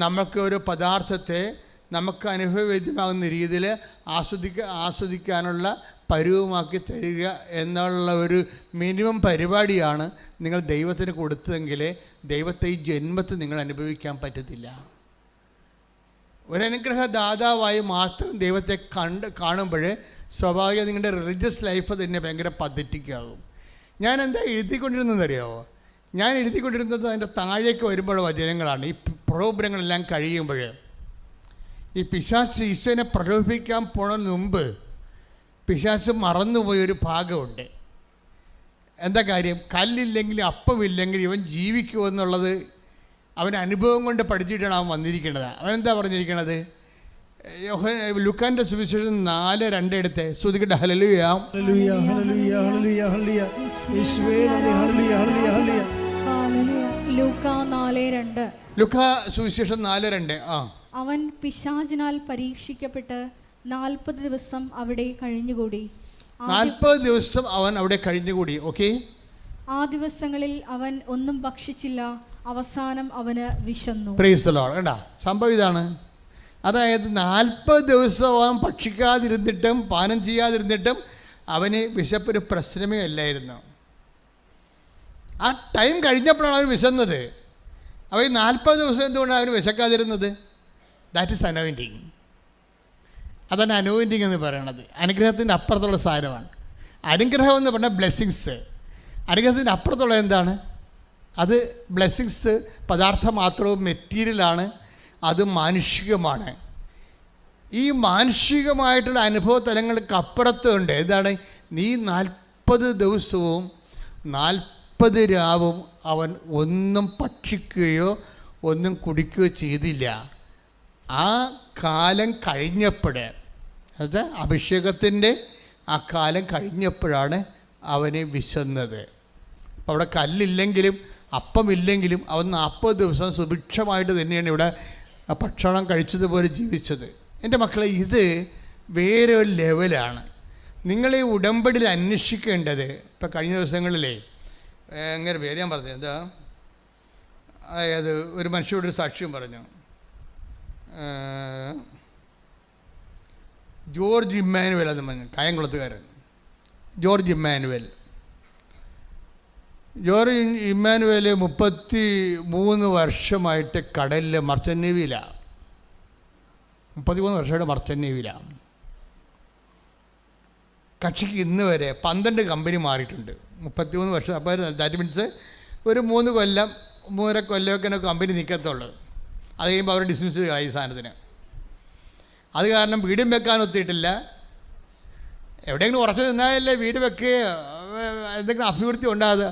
നമുക്ക് ഒരു പദാർത്ഥത്തെ നമുക്ക് അനുഭവവേദ്യമാകുന്ന രീതിയിൽ ആസ്വദിക്കാനുള്ള പരുവമാക്കി തരിക എന്നുള്ള ഒരു മിനിമം പരിപാടിയാണ് നിങ്ങൾ ദൈവത്തിന് കൊടുത്തതെങ്കിൽ ദൈവത്തെ ഈ ജന്മത്തിൽ നിങ്ങൾ അനുഭവിക്കാൻ പറ്റത്തില്ല. ഒരനുഗ്രഹദാതാവായി മാത്രം ദൈവത്തെ കാണുമ്പോൾ സ്വാഭാവികം നിങ്ങളുടെ റിലീജിയസ് ലൈഫ് തന്നെ ഭയങ്കര പദ്ധതിക്കാകും. ഞാൻ എന്താ എഴുതിക്കൊണ്ടിരുന്നതെന്നറിയാമോ? ഞാൻ എഴുതിക്കൊണ്ടിരുന്നത് അതിൻ്റെ താഴേക്ക് വരുമ്പോൾ വചനങ്ങളാണ്. ഈ പ്രോഗ്രാങ്ങളെല്ലാം കഴിയുമ്പോൾ ഈ പിശാച് ഈശോനെ പ്രലോഭിപ്പിക്കാൻ പോണതിന് മുമ്പ് പിശാച് മറന്നുപോയൊരു ഭാഗമുണ്ട്. എന്താ കാര്യം? കല്ലില്ലെങ്കിൽ അപ്പമില്ലെങ്കിൽ ഇവൻ ജീവിക്കുമെന്നുള്ളത് അവൻ അനുഭവം കൊണ്ട് പഠിച്ചിട്ടാണ് അവൻ വന്നിരിക്കുന്നത്. അവനെന്താ പറഞ്ഞിരിക്കണത്? ലുക്കാൻ്റെ സുവിശേഷം 4:2 എടുത്ത് ശ്രുതിക്കട്ടെ. Hallelujah hallelujah hallelujah hallelujah hallelujah യേശുവേ നന്ദി. ഹല്ലേലൂയ ഹല്ലേലൂയ ഹല്ലേലൂയ ലൂക്കാ 4:2. ലുക്കാ സുവിശേഷം 4:2. അവൻ പിശാചിനാൽ പരീക്ഷിക്കപ്പെട്ട് 40 ദിവസം അവിടെ കഴിഞ്ഞുകൂടി. 40 ദിവസം അവൻ അവിടെ കഴിഞ്ഞുകൂടി. ഓക്കെ. ആ ദിവസങ്ങളിൽ അവൻ ഒന്നും ഭക്ഷിച്ചില്ല. അവസാനം അവന് വിശന്നു. Praise the Lord. കണ്ടാ സംഭവം ഇതാണ്. അതായത് 40 ദിവസം അവൻ ഭക്ഷിക്കാതിരുന്നിട്ടും പാനം ചെയ്യാതിരുന്നിട്ടും അവന് വിശപ്പൊരു പ്രശ്നമേ അല്ലായിരുന്നു. ആ ടൈം കഴിഞ്ഞപ്പോഴാണ് അവൻ വിശന്നത്. അവൻ 40 ദിവസം എന്തുകൊണ്ടാണ് അവന് വിശക്കാതിരുന്നത്? That is anointing. അതാണ് അനോയിൻറ്റിങ് എന്ന് പറയണത്. അനുഗ്രഹത്തിൻ്റെ അപ്പുറത്തുള്ള സാധനമാണ്. അനുഗ്രഹം എന്ന് പറഞ്ഞാൽ ബ്ലെസ്സിങ്സ്. അനുഗ്രഹത്തിൻ്റെ അപ്പുറത്തുള്ള എന്താണ്? അത് ബ്ലെസ്സിങ്സ് പദാർത്ഥം മാത്രവും മെറ്റീരിയലാണ്. അത് മാനുഷികമാണ്. ഈ മാനുഷികമായിട്ടുള്ള അനുഭവ തലങ്ങൾക്ക് അപ്പുറത്തുണ്ട്. എന്താണ്? നീ 40 ദിവസവും 40 രാവും അവൻ ഒന്നും ഭക്ഷിക്കുകയോ ഒന്നും കുടിക്കുകയോ ചെയ്തില്ല. ആ കാലം കഴിഞ്ഞപ്പോൾ, അത് അഭിഷേകത്തിൻ്റെ ആ കാലം കഴിഞ്ഞപ്പോഴാണ് അവന് വിശന്നത്. അപ്പോൾ അവിടെ കല്ലില്ലെങ്കിലും അപ്പമില്ലെങ്കിലും അവൻ 40 ദിവസം സുഭിക്ഷമായിട്ട് തന്നെയാണ് ഇവിടെ ഭക്ഷണം കഴിച്ചതുപോലെ ജീവിച്ചത്. എൻ്റെ മക്കളെ, ഇത് വേറെ ഒരു ലെവലാണ്. നിങ്ങൾ ഈ ഉടമ്പടിയിൽ അന്വേഷിക്കേണ്ടത്. ഇപ്പം കഴിഞ്ഞ ദിവസങ്ങളിലേ അങ്ങനെ പേര് ഞാൻ പറഞ്ഞു, എന്താ, അതായത് ഒരു മനുഷ്യരോട് സാക്ഷ്യം പറഞ്ഞു. ജോർജ് ഇമ്മാനുവൽ എന്ന് പറഞ്ഞു, കായംകുളത്തുകാരൻ ജോർജ് ഇമ്മാനുവൽ. ജോർജ് ഇമ്മാനുവൽ 33 വർഷമായിട്ട് കടലിൽ മർച്ചൻ്റ് നേവിയിലാണ്. 33 വർഷമായിട്ട് മർച്ചൻ്റ് നേവിയിലാണ്. കക്ഷിക്ക് ഇന്ന് വരെ 12 കമ്പനി മാറിയിട്ടുണ്ട്. 33 വർഷം. അപ്പോൾ ദാറ്റ് മീൻസ് ഒരു 3 കൊല്ലം 3.5 കൊല്ലമൊക്കെ കമ്പനി നിൽക്കത്തുള്ളൂ. അത് കഴിയുമ്പോൾ അവർ ഡിസ്മിസ് ചെയ്യുക ഈ സാധനത്തിന്. അത് കാരണം വീടും വെക്കാൻ ഒത്തിയിട്ടില്ല. എവിടെയെങ്കിലും ഉറച്ചു നിന്നാലല്ലേ വീട് വെക്കുകയോ എന്തെങ്കിലും അഭിവൃദ്ധി ഉണ്ടാകുക.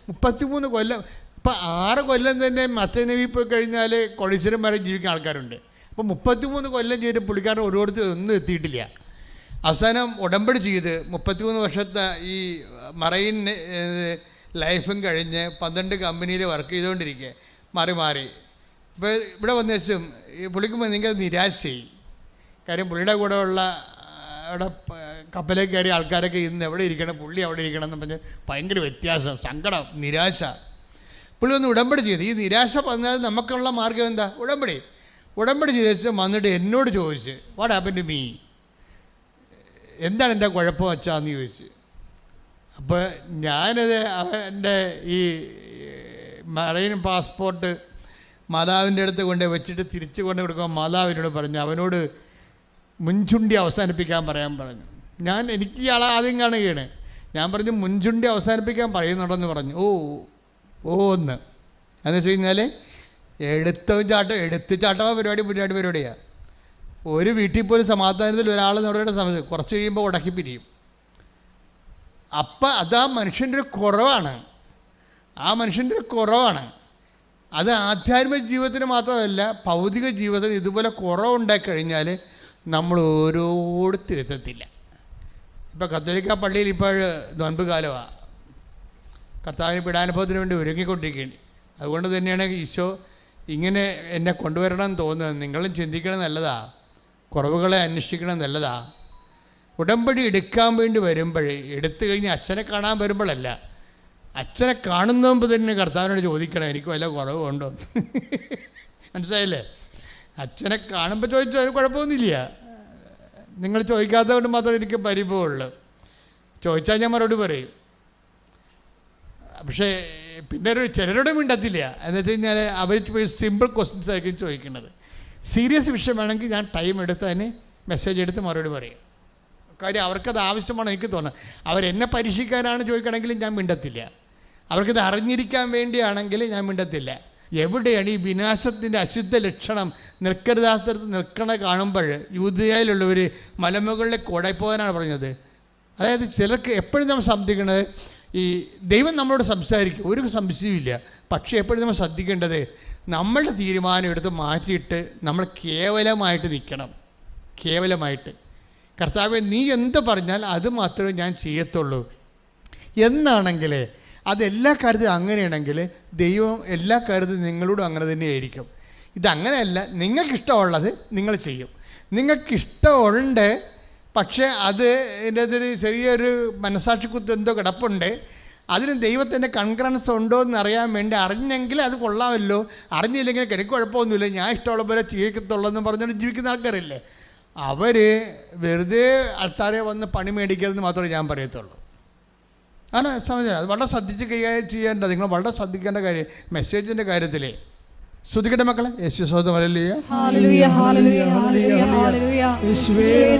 33 കൊല്ലം. ഇപ്പം 6 കൊല്ലം തന്നെ മർച്ചൻ്റ് നേവി പോയി കഴിഞ്ഞാൽ കൊടീശ്വരം വരെ ജീവിക്കുന്ന ആൾക്കാരുണ്ട്. അപ്പോൾ 33 കൊല്ലം ചെയ്ത് പുള്ളിക്കാരൻ ഒരിടത്ത് ഒന്നും എത്തിയിട്ടില്ല. അവസാനം ഉടമ്പടി ചെയ്ത് 33 വർഷത്തെ ഈ മറൈൻ ലൈഫും കഴിഞ്ഞ് 12 കമ്പനിയിൽ വർക്ക് ചെയ്തുകൊണ്ടിരിക്കുക മാറി. ഇപ്പോൾ ഇവിടെ വന്ന ശേഷം ഈ പുള്ളിക്ക് ഭയങ്കര നിരാശയായി. കാര്യം പുള്ളിയുടെ കൂടെ ഉള്ള അവിടെ കപ്പലേക്ക് കയറിയ ആൾക്കാരൊക്കെ ഇന്ന് എവിടെ ഇരിക്കണം, പുള്ളി അവിടെ ഇരിക്കണം എന്ന് പറഞ്ഞ് ഭയങ്കര വ്യത്യാസം, സങ്കടം, നിരാശ. പുള്ളി ഒന്ന് ഉടമ്പടി ചെയ്തു. ഈ നിരാശ പറഞ്ഞാൽ നമുക്കുള്ള മാർഗം എന്താ? ഉടമ്പടി. ഉടമ്പടി ചെയ്ത വന്നിട്ട് എന്നോട് ചോദിച്ച് വാട്ട് ഹാപ്പൻ ടു മീ, എന്താണ് എൻ്റെ കുഴപ്പം വച്ചാന്ന് ചോദിച്ച്. അപ്പോൾ ഞാനത് അവൻ്റെ ഈ മറൈൻ പാസ്പോർട്ട് മാതാവിൻ്റെ അടുത്ത് കൊണ്ട് വെച്ചിട്ട് തിരിച്ചു കൊണ്ട് കൊടുക്കുമ്പോൾ മാതാവിനോട് പറഞ്ഞു, അവനോട് മുൻചുണ്ടി അവസാനിപ്പിക്കാൻ പറയാൻ പറഞ്ഞു. എനിക്ക് ഇയാളെ ആദ്യം കാണുകയാണ്. ഞാൻ പറഞ്ഞു മുൻചുണ്ടി അവസാനിപ്പിക്കാൻ പറയുന്നുണ്ടെന്ന് പറഞ്ഞു. എന്ന് വെച്ച് കഴിഞ്ഞാൽ എടുത്തുചാട്ടമോ പരിപാടിയാണ്. ഒരു വീട്ടിൽ പോലും സമാധാനത്തിൽ ഒരാൾ നമ്മുടെ സമയം കുറച്ച് കഴിയുമ്പോൾ ഉടക്കി പിരിയും. അപ്പം അത് ആ മനുഷ്യൻ്റെ ഒരു കുറവാണ്. അത് ആധ്യാത്മിക ജീവിതത്തിന് മാത്രമല്ല, ഭൗതിക ജീവിതത്തിന് ഇതുപോലെ കുറവുണ്ടായിക്കഴിഞ്ഞാൽ നമ്മൾ ഓരോരുത്തരെത്തത്തില്ല. ഇപ്പോൾ കത്തോലിക്ക പള്ളിയിൽ ഇപ്പോൾ നോൻപ് കാലമാണ്, കർത്താവിന് പീഡാനുഭവത്തിന് വേണ്ടി ഒരുങ്ങിക്കൊണ്ടിരിക്കുകയാണ്. അതുകൊണ്ട് തന്നെയാണ് ഈശോ ഇങ്ങനെ എന്നെ കൊണ്ടുവരണം തോന്നുന്നത്. നിങ്ങളും ചിന്തിക്കണം നല്ലതാ, കുറവുകളെ അന്വേഷിക്കണം നല്ലതാ. ഉടമ്പടി എടുക്കാൻ വേണ്ടി വരുമ്പോഴേ, എടുത്തു കഴിഞ്ഞ് അച്ഛനെ കാണാൻ വരുമ്പോഴല്ല, അച്ഛനെ കാണുന്ന മുമ്പ് തന്നെ കർത്താവിനോട് ചോദിക്കണം എനിക്ക് വല്ല കുറവുണ്ടോ. മനസ്സിലായില്ലേ? അച്ഛനെ കാണുമ്പോൾ ചോദിച്ചാൽ അതിന് കുഴപ്പമൊന്നുമില്ല. നിങ്ങൾ ചോദിക്കാത്തത് കൊണ്ട് മാത്രമേ എനിക്ക് പരിഭവമുള്ളൂ. ചോദിച്ചാൽ ഞാൻ മറുപടി പറയും. പക്ഷേ പിന്നെ ചിലരോട് മിണ്ടത്തില്ല. എന്ന് വെച്ച് കഴിഞ്ഞാൽ അവർ സിമ്പിൾ ക്വസ്റ്റ്യൻസ് ആയിരിക്കും ചോദിക്കുന്നത്. സീരിയസ് വിഷയമാണെങ്കിൽ ഞാൻ ടൈം എടുത്ത് അതിന് മെസ്സേജ് എടുത്ത് മറുപടി പറയും. കാര്യം അവർക്കത് ആവശ്യമാണ് എനിക്ക് തോന്നുന്നത്. അവരെന്നെ പരീക്ഷിക്കാനാണ് ചോദിക്കണമെങ്കിലും ഞാൻ മിണ്ടത്തില്ല. അവർക്കിത് അറിഞ്ഞിരിക്കാൻ വേണ്ടിയാണെങ്കിൽ ഞാൻ മിണ്ടത്തില്ല. എവിടെയാണ് ഈ വിനാശത്തിൻ്റെ അശുദ്ധ ലക്ഷണം നിൽക്കരുതാത്തടത്ത് നിൽക്കണ കാണുമ്പോൾ യൂദയായിലുള്ളവർ മലമുകളിലേക്ക് ഓടിപ്പോകാനാണ് പറഞ്ഞത്. അതായത് ചിലർക്ക് എപ്പോഴും നമ്മൾ ശ്രദ്ധിക്കുന്നത്, ഈ ദൈവം നമ്മളോട് സംസാരിക്കും, ഒരു സംശയമില്ല. പക്ഷേ എപ്പോഴും നമ്മൾ ശ്രദ്ധിക്കേണ്ടത് നമ്മളുടെ തീരുമാനം എടുത്ത് മാറ്റിയിട്ട് നമ്മൾ കേവലമായിട്ട് നിൽക്കണം. കേവലമായിട്ട് കർത്താവേ നീ എന്ത് പറഞ്ഞാൽ അത് മാത്രമേ ഞാൻ ചെയ്യത്തുള്ളൂ എന്നാണെങ്കിൽ, അതെല്ലാ കാര്യത്തിലും അങ്ങനെയാണെങ്കിൽ ദൈവം എല്ലാ കാര്യത്തിലും നിങ്ങളോടും അങ്ങനെ തന്നെയായിരിക്കും. ഇതങ്ങനെയല്ല, നിങ്ങൾക്കിഷ്ടമുള്ളത് നിങ്ങൾ ചെയ്യും. നിങ്ങൾക്കിഷ്ടമുണ്ട്, പക്ഷേ അത് എൻ്റെ അതൊരു ചെറിയൊരു മനസാക്ഷിക്കുത്ത് എന്തോ കിടപ്പുണ്ട്. അതിന് ദൈവത്തിൻ്റെ കൺകറൻസ് ഉണ്ടോ എന്ന് അറിയാൻ വേണ്ടി അറിഞ്ഞെങ്കിൽ അത് കൊള്ളാമല്ലോ, അറിഞ്ഞില്ലെങ്കിൽ എനിക്ക് കുഴപ്പമൊന്നുമില്ല, ഞാൻ ഇഷ്ടമുള്ള പോലെ ചെയ്യത്തുള്ളൂ എന്ന് പറഞ്ഞുകൊണ്ട് ജീവിക്കുന്ന ആൾക്കാരില്ലേ, അവർ വെറുതെ ആൾക്കാരെ വന്ന് പണി മേടിക്കരുതെന്ന് മാത്രമേ ഞാൻ പറയത്തുള്ളൂ. ആണ് സമയം. അത് വളരെ ശ്രദ്ധിച്ച് കൈകാര്യം ചെയ്യേണ്ടത്, നിങ്ങൾ വളരെ ശ്രദ്ധിക്കേണ്ട കാര്യം മെസ്സേജിൻ്റെ കാര്യത്തിൽ. ശ്രദ്ധിക്കട്ടെ മക്കളെ. യേശു സ്വന്തം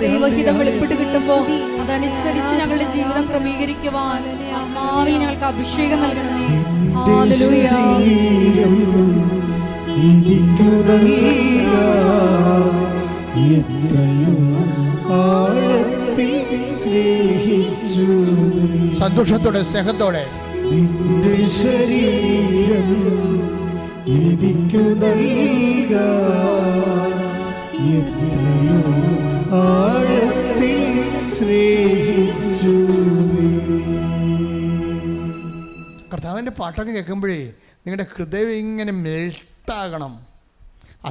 ദൈവഹിതം വെളിപ്പെട്ട് കിട്ടുമ്പോൾ അതനുസരിച്ച് ഞങ്ങളുടെ ജീവിതം ക്രമീകരിക്കുവാൻ ആത്മാവിൽ ഞങ്ങൾക്ക് അഭിഷേകം നൽകണമേ. സന്തോഷത്തോടെ സ്നേഹത്തോടെ നിന്റെ ശരീരം എനിക്കു നൽകാൻ എത്രയോ ആഴത്തിൽ സ്നേഹിച്ചു നീ. കർത്താവിൻ്റെ പാട്ടൊക്കെ കേൾക്കുമ്പോഴേ നിങ്ങളുടെ ഹൃദയം ഇങ്ങനെ മെൽട്ടാകണം.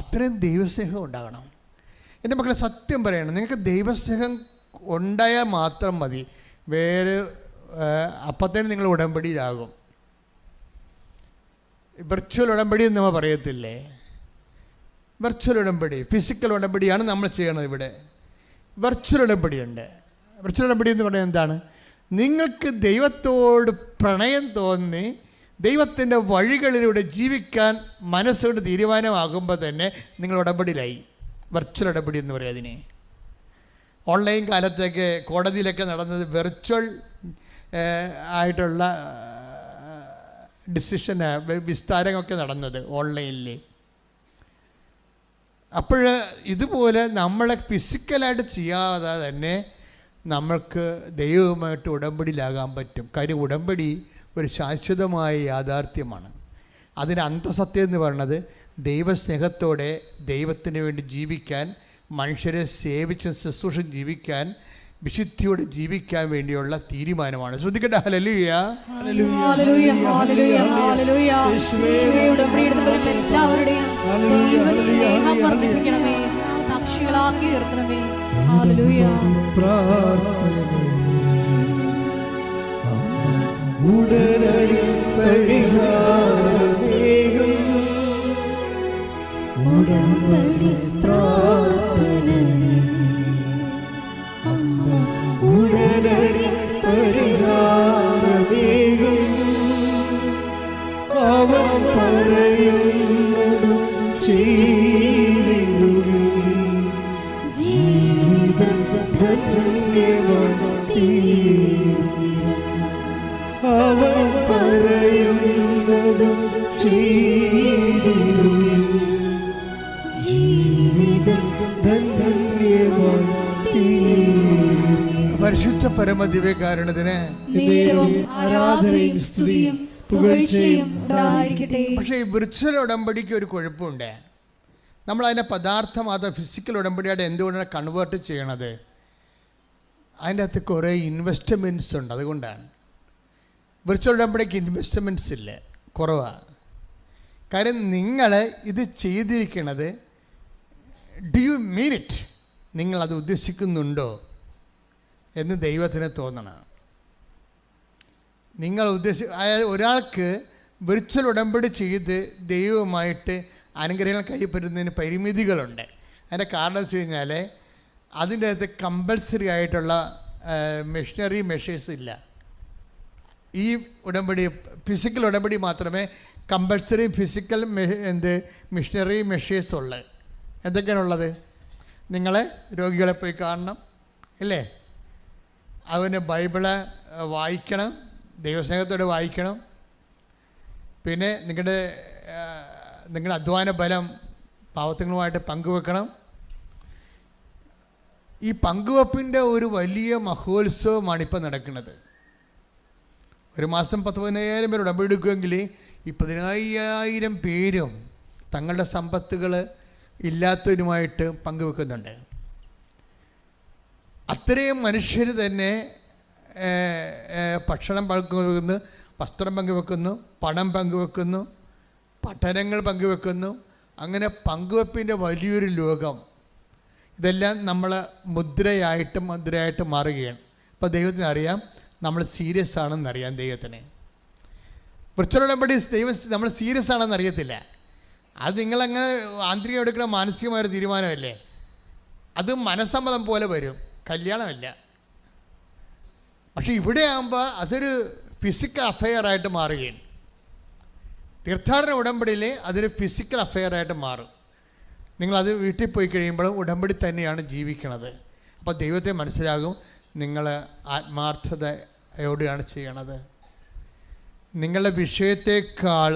അത്രയും ദൈവസ്നേഹം ഉണ്ടാകണം. എൻ്റെ മക്കളെ സത്യം പറയണം, നിങ്ങൾക്ക് ദൈവസ്നേഹം ഉണ്ടായാൽ മാത്രം മതി. വേറെ അപ്പത്തേനും നിങ്ങൾ ഉടമ്പടിയിലാകും. വെർച്വൽ ഉടമ്പടി എന്ന് നമ്മൾ പറയത്തില്ലേ, വെർച്വൽ ഉടമ്പടി, ഫിസിക്കൽ ഉടമ്പടിയാണ് നമ്മൾ ചെയ്യണത്. ഇവിടെ വെർച്വൽ ഉടമ്പടിയുണ്ട്. വെർച്വൽ ഉടമ്പടി എന്ന് പറയുന്നത് എന്താണ്? നിങ്ങൾക്ക് ദൈവത്തോട് പ്രണയം തോന്നി ദൈവത്തിൻ്റെ വഴികളിലൂടെ ജീവിക്കാൻ മനസ്സുകൊണ്ട് തീരുമാനമാകുമ്പോൾ തന്നെ നിങ്ങൾ ഉടമ്പടിയിലായി. വെർച്വൽ ഉടമ്പടി എന്ന് പറയും അതിനെ. ഓൺലൈൻ കാലത്തൊക്കെ കോടതിയിലൊക്കെ നടന്നത് വെർച്വൽ ആയിട്ടുള്ള ഡിസിഷൻ വിസ്താരമൊക്കെ നടന്നത് ഓൺലൈനിൽ. അപ്പോൾ ഇതുപോലെ നമ്മളെ ഫിസിക്കലായിട്ട് ചെയ്യാതെ തന്നെ നമ്മൾക്ക് ദൈവവുമായിട്ട് ഉടമ്പടിയിലാകാൻ പറ്റും. കാര്യം ഉടമ്പടി ഒരു ശാശ്വതമായ യാഥാർത്ഥ്യമാണ്. അതിന് അന്തസത്യം എന്ന് പറയുന്നത് ദൈവസ്നേഹത്തോടെ ദൈവത്തിന് വേണ്ടി ജീവിക്കാൻ, മനുഷ്യരെ സേവിച്ച് ശുശ്രൂഷ ജീവിക്കാൻ, വിശുദ്ധിയോടെ ജീവിക്കാൻ വേണ്ടിയുള്ള തീരുമാനമാണ്. ശ്രദ്ധിക്കട്ടെ. Hallelujah, hallelujah, hallelujah, hallelujah. എല്ലാവരുടെയും ദൈവസ്നേഹം വർദ്ധിപ്പിക്കണമേ, സാക്ഷികളാക്കി ഉയർത്തണമേ. ഹല്ലേലൂയ. ഉടനടി പരിഹാരമേകും ഉടമ്പടി ചെയ്തിടുകിൽ ജീവിതം ധന്യമായി തീരും. പരിശുദ്ധ പരമ ദിവ്യകാരുണ്യത്തിന് നേരവും ആരാധനയും സ്തുതിയും പുകഴ്ചയും ഉണ്ടായിരിക്കട്ടെ. പക്ഷേ ഈ വിർച്വൽ ഉടമ്പടിക്ക് ഒരു കുഴപ്പമുണ്ട്. നമ്മൾ അതിനെ പദാർത്ഥം അത് ഫിസിക്കൽ ഉടമ്പടിയായിട്ട് എന്തുകൊണ്ടാണ് കൺവേർട്ട് ചെയ്യണത്? അതിൻ്റെ അകത്ത് കുറേ ഇൻവെസ്റ്റ്മെൻറ്റ്സ് ഉണ്ട്. അതുകൊണ്ടാണ് വിർച്വൽ ഉടമ്പടിക്ക് ഇൻവെസ്റ്റ്മെൻറ്റ്സ് ഇല്ല, കുറവാണ്. കാര്യം നിങ്ങൾ ഇത് ചെയ്തിരിക്കണത് ഡു യു മീൻ ഇറ്റ്, നിങ്ങളത് ഉദ്ദേശിക്കുന്നുണ്ടോ എന്ന് ദൈവത്തിന് തോന്നണം. നിങ്ങൾ അതായത് ഒരാൾക്ക് വിർച്വൽ ഉടമ്പടി ചെയ്ത് ദൈവവുമായിട്ട് അനുഗ്രഹങ്ങൾ കൈപ്പറ്റുന്നതിന് പരിമിതികളുണ്ട്. അതിൻ്റെ കാരണം വെച്ച് കഴിഞ്ഞാൽ അതിൻ്റെ അകത്ത് കമ്പൽസറി ആയിട്ടുള്ള മെഷീനറി മെഷേഴ്സ് ഇല്ല. ഈ ഉടമ്പടി ഫിസിക്കൽ ഉടമ്പടി മാത്രമേ കമ്പൽസറി ഫിസിക്കൽ മെഷീനറി മെഷേഴ്സ് ഉള്ളത്. എന്തൊക്കെയാണുള്ളത്? നിങ്ങൾ രോഗികളെ പോയി കാണണം, ഇല്ലേ? അവന് ബൈബിള് വായിക്കണം, ദൈവസ്നേഹത്തോടെ വായിക്കണം. പിന്നെ നിങ്ങളുടെ അധ്വാന ബലം പാവത്തുങ്ങളുമായിട്ട് പങ്കുവെക്കണം. ഈ പങ്കുവെപ്പിൻ്റെ ഒരു വലിയ മഹോത്സവമാണ് ഇപ്പം നടക്കുന്നത്. ഒരു മാസം 10,000 പേർ ഉടമ്പെടുക്കുമെങ്കിൽ ഈ 15,000 പേരും തങ്ങളുടെ സമ്പത്തുകൾ ഇല്ലാത്തവരുമായിട്ട് പങ്കുവെക്കുന്നുണ്ട്. അത്രയും മനുഷ്യർ തന്നെ ഭക്ഷണം പങ്കുവെക്കുന്നു, വസ്ത്രം പങ്കുവെക്കുന്നു, പണം പങ്കുവെക്കുന്നു, പഠനങ്ങൾ പങ്കുവെക്കുന്നു. അങ്ങനെ പങ്കുവെപ്പിൻ്റെ വലിയൊരു ലോകം. ഇതെല്ലാം നമ്മൾ മുദ്രയായിട്ട് മാറുകയാണ്. അപ്പോൾ ദൈവത്തിന് അറിയാം നമ്മൾ സീരിയസ് ആണെന്നറിയാം. ദൈവത്തിന് വിർച്വൽ ഉടമ്പടി ദൈവം നമ്മൾ സീരിയസ് ആണെന്ന് അറിയത്തില്ല. അത് നിങ്ങളങ്ങനെ ആന്തരികം എടുക്കുന്ന മാനസികമായൊരു തീരുമാനമല്ലേ. അത് മനസ്സമ്മതം പോലെ വരും, കല്യാണമല്ല. പക്ഷെ ഇവിടെ ആകുമ്പോൾ അതൊരു ഫിസിക്കൽ അഫെയറായിട്ട് മാറുകയാണ്. തീർത്ഥാടന ഉടമ്പടിയിൽ അതൊരു ഫിസിക്കൽ അഫെയറായിട്ട് മാറും. നിങ്ങളത് വീട്ടിൽ പോയി കഴിയുമ്പോഴും ഉടമ്പടി തന്നെയാണ് ജീവിക്കണത്. അപ്പോൾ ദൈവത്തെ മനസ്സിലാകും നിങ്ങൾ ആത്മാർത്ഥതയോടെയാണ് ചെയ്യണത്. നിങ്ങളുടെ വിഷയത്തെക്കാൾ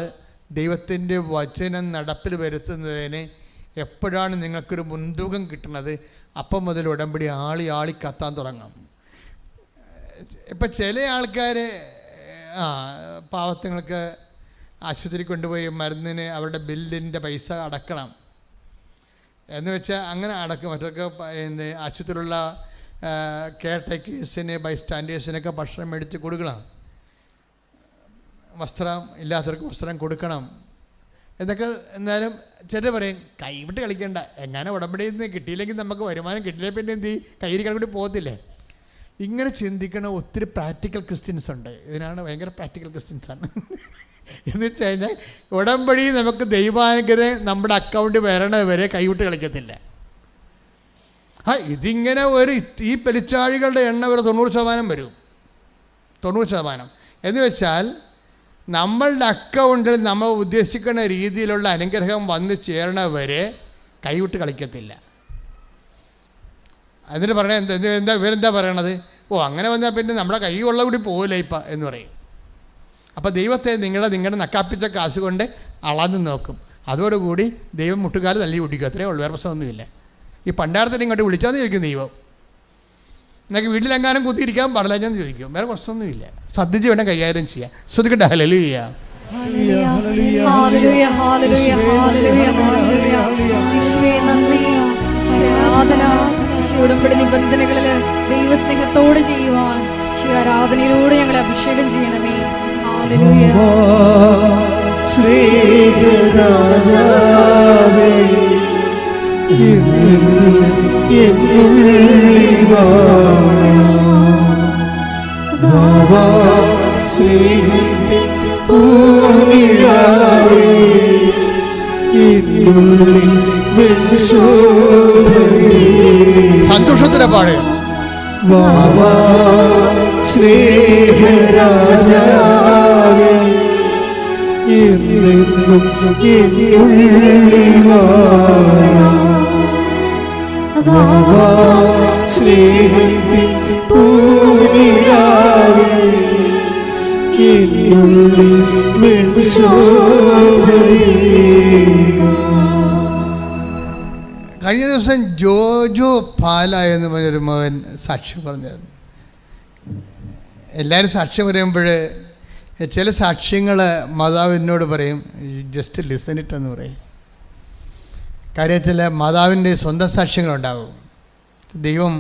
ദൈവത്തിൻ്റെ വചനം നടപ്പിൽ വരുത്തുന്നതിന് എപ്പോഴാണ് നിങ്ങൾക്കൊരു മുൻതൂക്കം കിട്ടുന്നത്, അപ്പം മുതൽ ഉടമ്പടി ആളി കത്താൻ തുടങ്ങും. ഇപ്പം ചില ആൾക്കാർ പാവത്തുങ്ങൾക്ക് ആശുപത്രി കൊണ്ടുപോയി മരുന്നിന് അവരുടെ ബില്ലിൻ്റെ പൈസ അടക്കണം എന്ന് വെച്ചാൽ അങ്ങനെ അടക്കും. മറ്റൊക്കെ ആശുപത്രിയിലുള്ള കെയർ ടേക്കേഴ്സിന് ബൈസ്റ്റാൻഡേഴ്സിനൊക്കെ ഭക്ഷണം മേടിച്ച് കൊടുക്കണം, വസ്ത്രം ഇല്ലാത്തവർക്ക് വസ്ത്രം കൊടുക്കണം എന്നൊക്കെ. എന്നാലും ചിലർ പറയും കൈവിട്ട് കളിക്കേണ്ട, എങ്ങനെ ഉടമ്പടിയിൽ നിന്ന് കിട്ടിയില്ലെങ്കിൽ നമുക്ക് വരുമാനം കിട്ടിയില്ല, പിന്നെ എന്ത് കയ്യിരിക്കാൻ കൂടി പോകത്തില്ലേ. ഇങ്ങനെ ചിന്തിക്കണ ഒത്തിരി പ്രാക്ടിക്കൽ ക്രിസ്ത്യൻസ് ഉണ്ട്. ഇതിനാണ് ഭയങ്കര പ്രാക്ടിക്കൽ ക്രിസ്ത്യൻസാണ്. എന്ന് വെച്ച് കഴിഞ്ഞാൽ ഉടമ്പടി നമുക്ക് ദൈവാനുഗ്രഹം നമ്മുടെ അക്കൗണ്ടിൽ വരണത് വരെ കൈവിട്ട് കളിക്കത്തില്ല. ഇതിങ്ങനെ ഈ പെരിച്ചാഴികളുടെ എണ്ണം ഒരു 90% വരും. 90% എന്ന് വെച്ചാൽ നമ്മളുടെ അക്കൗണ്ടിൽ നമ്മൾ ഉദ്ദേശിക്കുന്ന രീതിയിലുള്ള അനുഗ്രഹം വന്നു ചേരണവരെ കൈവിട്ട് കളിക്കത്തില്ല. അതിന് പറയണ ഇവരെന്താ പറയണത്? അങ്ങനെ വന്നാൽ പിന്നെ നമ്മുടെ കൈ ഉള്ള കൂടി പോകില്ല ഇപ്പം എന്ന് പറയും. അപ്പോൾ ദൈവത്തെ നിങ്ങളുടെ നക്കാപ്പിച്ച കാശ് കൊണ്ട് അളന്ന് നോക്കും. അതോടുകൂടി ദൈവം മുട്ടുകാല് തല്ലി കുടിക്കും. അത്രയേ ഉള്ളൂ, വേറെ പ്രശ്നമൊന്നുമില്ല. ഈ പണ്ടാരത്തിന് ഇങ്ങോട്ട് വിളിച്ചാന്ന് ചോദിക്കും ദൈവം. നിങ്ങൾക്ക് വീട്ടിലെങ്ങാനും കുത്തിയിരിക്കാൻ പാടില്ലെന്ന് ചോദിക്കും. വേറെ പ്രശ്നമൊന്നുമില്ല. ശ്രദ്ധിച്ച് വേണം കൈകാര്യം ചെയ്യാൻ. ശ്രദ്ധിക്കട്ടെ. ഹല്ലേലൂയ. ഉടമ്പടി നിബന്ധനകളിൽ ദൈവസ്നേഹത്തോട് ചെയ്യുവാൻ ആരാധനയിലൂടെ ഞങ്ങളെ അഭിഷേകം ചെയ്യണമേ. ഹല്ലേലൂയ. സ്നേഹരാജാവേ സ്നേഹത്തിൻ പൂനിലാവേ സന്തോഷത്തിലെ പാട് സ്നേഹരാജാവേ എന്നെന്നും എന്നുള്ളിൽ വാഴാ സ്നേഹത്തിൻ പൂനിലാവേ കഴിഞ്ഞ ദിവസം ജോജോ പാല എന്ന് പറഞ്ഞൊരു മകൻ സാക്ഷ്യം പറഞ്ഞായിരുന്നു. എല്ലാവരും സാക്ഷ്യം പറയുമ്പോൾ ചില സാക്ഷ്യങ്ങൾ മാതാവ് എന്നോട് പറയും, ജസ്റ്റ് ലിസൺ ഇറ്റ് എന്ന് പറയും. കാര്യത്തിൽ മാതാവിൻ്റെ സ്വന്തം സാക്ഷ്യങ്ങളുണ്ടാകും. ദൈവം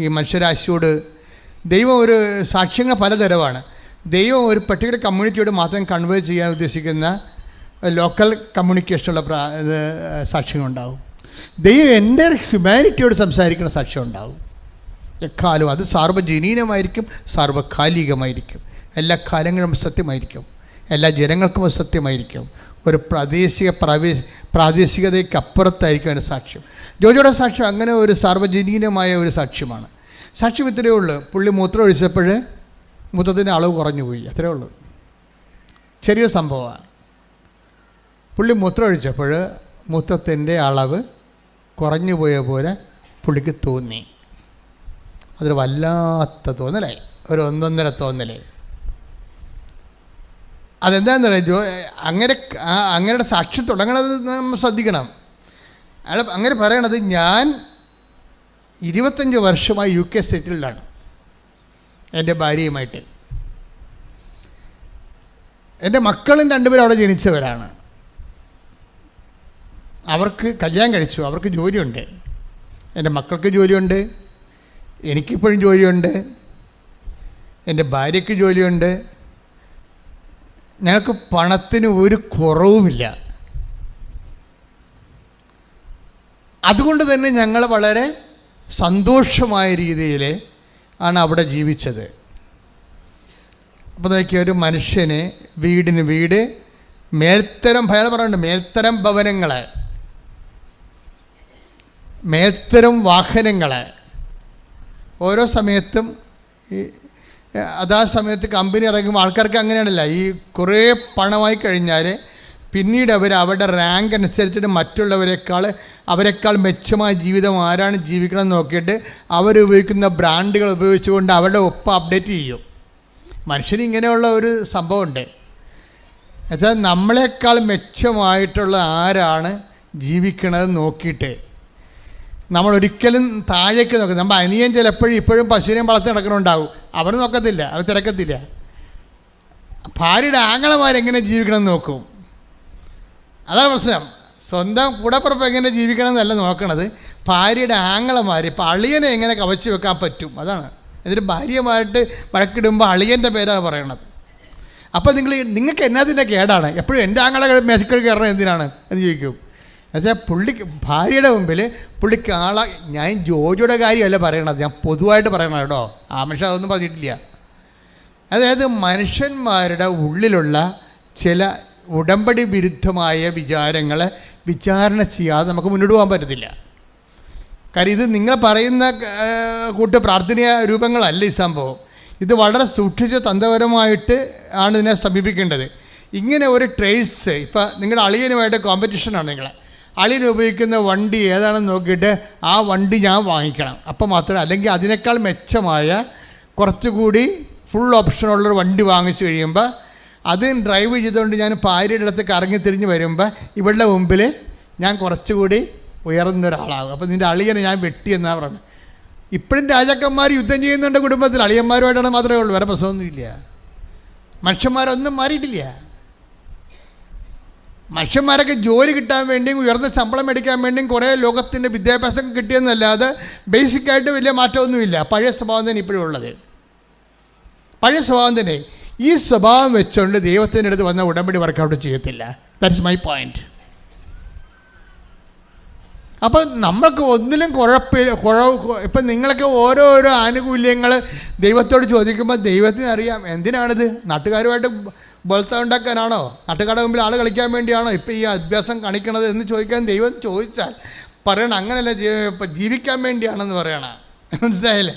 ഈ മനുഷ്യരാശിയോട് ദൈവം ഒരു സാക്ഷ്യങ്ങൾ പലതരമാണ്. ദൈവം ഒരു പർട്ടിക്കുലർ കമ്മ്യൂണിറ്റിയോട് മാത്രം കൺവേ ചെയ്യാൻ ഉദ്ദേശിക്കുന്ന ലോക്കൽ കമ്മ്യൂണിക്കേഷനുള്ള സാക്ഷ്യങ്ങളുണ്ടാകും. ദൈവം എൻ്റെ ഹ്യൂമാനിറ്റിയോട് സംസാരിക്കുന്ന സാക്ഷ്യം ഉണ്ടാവും. എക്കാലവും അത് സാർവജനീനമായിരിക്കും, സാർവകാലികമായിരിക്കും. എല്ലാ കാലങ്ങളും സത്യമായിരിക്കും, എല്ലാ ജനങ്ങൾക്കും അത് സത്യമായിരിക്കും. ഒരു പ്രാദേശികതയ്ക്കപ്പുറത്തായിരിക്കും അതിൻ്റെ സാക്ഷ്യം. ജോജോയുടെ സാക്ഷ്യം അങ്ങനെ ഒരു സാർവജനീനമായ ഒരു സാക്ഷ്യമാണ്. സാക്ഷ്യം ഇത്രയേ ഉള്ളൂ. പുള്ളി മൂത്രം ഒഴിച്ചപ്പോൾ മൂത്രത്തിൻ്റെ അളവ് കുറഞ്ഞു പോയി, അത്രയേ ഉള്ളൂ. ചെറിയൊരു സംഭവമാണ്. പുള്ളി മൂത്രം ഒഴിച്ചപ്പോൾ മൂത്രത്തിൻ്റെ അളവ് കുറഞ്ഞു പോയ പോലെ പുള്ളിക്ക് തോന്നി. അതൊരു വല്ലാത്ത തോന്നലായി, ഒരു ഒന്നൊന്നര തോന്നലായി. അതെന്താണെന്ന് പറയാം, അങ്ങനെയുടെ സാക്ഷ്യം തുടങ്ങണത് നമ്മൾ ശ്രദ്ധിക്കണം. അയാൾ അങ്ങനെ പറയണത്, ഞാൻ 25 വർഷമായി UK സെറ്റിൽഡാണ് എൻ്റെ ഭാര്യയുമായിട്ട്. എൻ്റെ മക്കളും 2 പേരും അവിടെ ജനിച്ചവരാണ്. അവർക്ക് കല്യാണം കഴിച്ചു, അവർക്ക് ജോലിയുണ്ട്. എൻ്റെ മക്കൾക്ക് ജോലിയുണ്ട്, എനിക്കിപ്പോഴും ജോലിയുണ്ട്, എൻ്റെ ഭാര്യയ്ക്ക് ജോലിയുണ്ട്. ഞങ്ങൾക്ക് പണത്തിന് ഒരു കുറവുമില്ല. അതുകൊണ്ട് തന്നെ ഞങ്ങൾ വളരെ സന്തോഷമായ രീതിയിൽ ആണ് അവിടെ ജീവിച്ചത്. അപ്പോൾ നോക്കിയ ഒരു മനുഷ്യന് വീടിന് വീട്, മേൽത്തരം ഭയം പറയുന്നുണ്ട്, മേൽത്തരം ഭവനങ്ങൾ, മേൽത്തരം വാഹനങ്ങൾ. ഓരോ സമയത്തും അതാ സമയത്ത് കമ്പനി ഇറങ്ങുമ്പോൾ ആൾക്കാർക്ക് അങ്ങനെയാണല്ല, ഈ കുറേ പണമായി കഴിഞ്ഞാൽ പിന്നീട് അവരുടെ റാങ്ക് അനുസരിച്ചിട്ട് അവരെക്കാൾ മെച്ചമായ ജീവിതം ആരാണ് ജീവിക്കണമെന്ന് നോക്കിയിട്ട് അവരുപയോഗിക്കുന്ന ബ്രാൻഡുകൾ ഉപയോഗിച്ചുകൊണ്ട് അവരുടെ ഒപ്പം അപ്ഡേറ്റ് ചെയ്യും. മനുഷ്യന് ഇങ്ങനെയുള്ള ഒരു സംഭവമുണ്ട്. എന്നുവെച്ചാൽ നമ്മളെക്കാൾ മെച്ചമായിട്ടുള്ള ആരാണ് ജീവിക്കണത് നോക്കിയിട്ട് നമ്മൾ ഒരിക്കലും താഴേക്ക് നോക്കും. നമ്മൾ അനിയൻ ചിലപ്പോഴും ഇപ്പോഴും പശുവിനെയും വളർത്തി നടക്കണുണ്ടാവും, അവർ നോക്കത്തില്ല, അവർ തിരക്കത്തില്ല. ഭാര്യയുടെ ആങ്ങളമാരെങ്ങനെ ജീവിക്കണം നോക്കും. അതാണ് പ്രശ്നം. സ്വന്തം കൂടപ്പുറപ്പ് എങ്ങനെ ജീവിക്കണം എന്നല്ല നോക്കണത്, ഭാര്യയുടെ ആങ്ങളമാർ. ഇപ്പോൾ അളിയനെ എങ്ങനെ കവച്ച് വെക്കാൻ പറ്റും, അതാണ്. എന്നിട്ട് ഭാര്യയുമായിട്ട് വഴക്കിടുമ്പോൾ അളിയൻ്റെ പേരാണ് പറയണത്. അപ്പോൾ നിങ്ങൾക്ക് എന്നതിൻ്റെ കേടാണ്, എപ്പോഴും എൻ്റെ ആങ്ങളെ മേശക്കൽ കയറണം എന്തിനാണ് എന്ന് ചോദിക്കും. എന്നുവെച്ചാൽ ഭാര്യയുടെ മുമ്പിൽ പുള്ളിക്ക് ഞാൻ ജോജോയുടെ കാര്യമല്ല പറയണത്, ഞാൻ പൊതുവായിട്ട് പറയണം കേട്ടോ, ആമേഷ അതൊന്നും പറഞ്ഞിട്ടില്ല. അതായത് മനുഷ്യന്മാരുടെ ഉള്ളിലുള്ള ചില ഉടമ്പടി വിരുദ്ധമായ വിചാരങ്ങളെ വിചാരണ ചെയ്യാതെ നമുക്ക് മുന്നോട്ട് പോകാൻ പറ്റത്തില്ല. കാര്യം ഇത് നിങ്ങൾ പറയുന്ന കൂട്ട് പ്രാർത്ഥനീയ രൂപങ്ങളല്ല ഈ സംഭവം. ഇത് വളരെ സൂക്ഷിച്ച് തന്ത്രപരമായിട്ട് ആണ് ഇതിനെ സമീപിക്കേണ്ടത്. ഇങ്ങനെ ഒരു ട്രേസ്, ഇപ്പം നിങ്ങളുടെ അളിയനുമായിട്ട് കോമ്പറ്റീഷനാണ്, നിങ്ങളെ അളിയൻ ഉപയോഗിക്കുന്ന വണ്ടി ഏതാണെന്ന് നോക്കിയിട്ട് ആ വണ്ടി ഞാൻ വാങ്ങിക്കണം, അപ്പം മാത്രമേ, അല്ലെങ്കിൽ അതിനേക്കാൾ മെച്ചമായ കുറച്ചുകൂടി ഫുൾ ഓപ്ഷനുള്ളൊരു വണ്ടി വാങ്ങിച്ചു കഴിയുമ്പോൾ അത് ഡ്രൈവ് ചെയ്തുകൊണ്ട് ഞാൻ ഭാര്യയുടെ അടുത്ത് കറങ്ങി തിരിഞ്ഞ് വരുമ്പോൾ ഇവളുടെ മുമ്പിൽ ഞാൻ കുറച്ചുകൂടി ഉയർന്നൊരാളാകും. അപ്പോൾ നിൻ്റെ അളിയനെ ഞാൻ വെട്ടിയെന്നാണ് പറഞ്ഞത്. ഇപ്പോഴും രാജാക്കന്മാർ യുദ്ധം ചെയ്യുന്നുണ്ട് കുടുംബത്തിൽ, അളിയന്മാരുമായിട്ടാണ് മാത്രമേ ഉള്ളൂ, വേറെ പ്രശ്നമൊന്നുമില്ല. മനുഷ്യന്മാരൊന്നും മാറിയിട്ടില്ല. മനുഷ്യന്മാരൊക്കെ ജോലി കിട്ടാൻ വേണ്ടിയും ഉയർന്ന ശമ്പളം മേടിക്കാൻ വേണ്ടിയും കുറേ ലോകത്തിൻ്റെ വിദ്യാഭ്യാസം കിട്ടിയെന്നല്ലാതെ ബേസിക്കായിട്ട് വലിയ മാറ്റമൊന്നുമില്ല. പഴയ സ്വഭാവം തന്നെ ഇപ്പോഴും ഉള്ളത്, പഴയ സ്വഭാവം തന്നെ. ഈ സ്വഭാവം വെച്ചുകൊണ്ട് ദൈവത്തിൻ്റെ അടുത്ത് വന്ന ഉടമ്പടി വർക്കൗട്ട് ചെയ്യത്തില്ല. That's my point. അപ്പം നമ്മൾക്ക് ഒന്നിലും ഇപ്പം നിങ്ങളൊക്കെ ഓരോരോ ആനുകൂല്യങ്ങൾ ദൈവത്തോട് ചോദിക്കുമ്പോൾ ദൈവത്തിന് അറിയാം എന്തിനാണിത്. നാട്ടുകാരുമായിട്ട് ബോൾത്ത ഉണ്ടാക്കാനാണോ, നാട്ടുകാരുടെ മുമ്പിൽ ആൾ കളിക്കാൻ വേണ്ടിയാണോ ഇപ്പം ഈ അഭ്യാസം കാണിക്കണത് എന്ന് ചോദിക്കാൻ ദൈവം ചോദിച്ചാൽ പറയണം അങ്ങനെയല്ല, ജീവിക്കാൻ വേണ്ടിയാണെന്ന് പറയണം. മനസ്സിലായില്ലേ?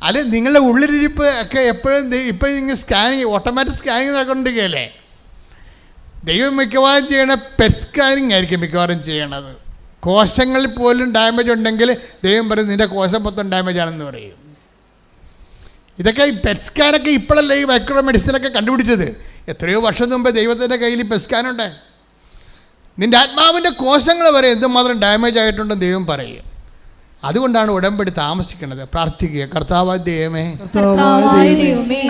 അല്ലെ നിങ്ങളുടെ ഉള്ളിലിരിപ്പ് ഒക്കെ എപ്പോഴും ഇപ്പം ഇങ്ങനെ സ്കാനിങ്, ഓട്ടോമാറ്റിക് സ്കാനിങ് നടക്കൊണ്ടിരിക്കുകയല്ലേ. ദൈവം മിക്കവാറും ചെയ്യണ പെറ്റ് സ്കാനിങ് ആയിരിക്കും മിക്കവാറും ചെയ്യണത്. കോശങ്ങളിൽ പോലും ഡാമേജ് ഉണ്ടെങ്കിൽ ദൈവം പറയും നിൻ്റെ കോശം മൊത്തം ഡാമേജ് ആണെന്ന് പറയും. ഇതൊക്കെ ഈ പെറ്റ് സ്കാനൊക്കെ ഇപ്പോഴല്ലേ ഈ മൈക്രോ മെഡിസിനൊക്കെ കണ്ടുപിടിച്ചത്. എത്രയോ വർഷം മുമ്പ് ദൈവത്തിൻ്റെ കയ്യിൽ പെസ്കാനുണ്ട്. നിൻ്റെ ആത്മാവിൻ്റെ കോശങ്ങൾ വരെ എന്തുമാത്രം ഡാമേജ് ആയിട്ടുണ്ടെന്ന് ദൈവം പറയും. അതുകൊണ്ടാണ് ഉടമ്പടി താമസിക്കുന്നത്. പ്രാർത്ഥിക്കുക, കർത്താവായ ദൈവമേ,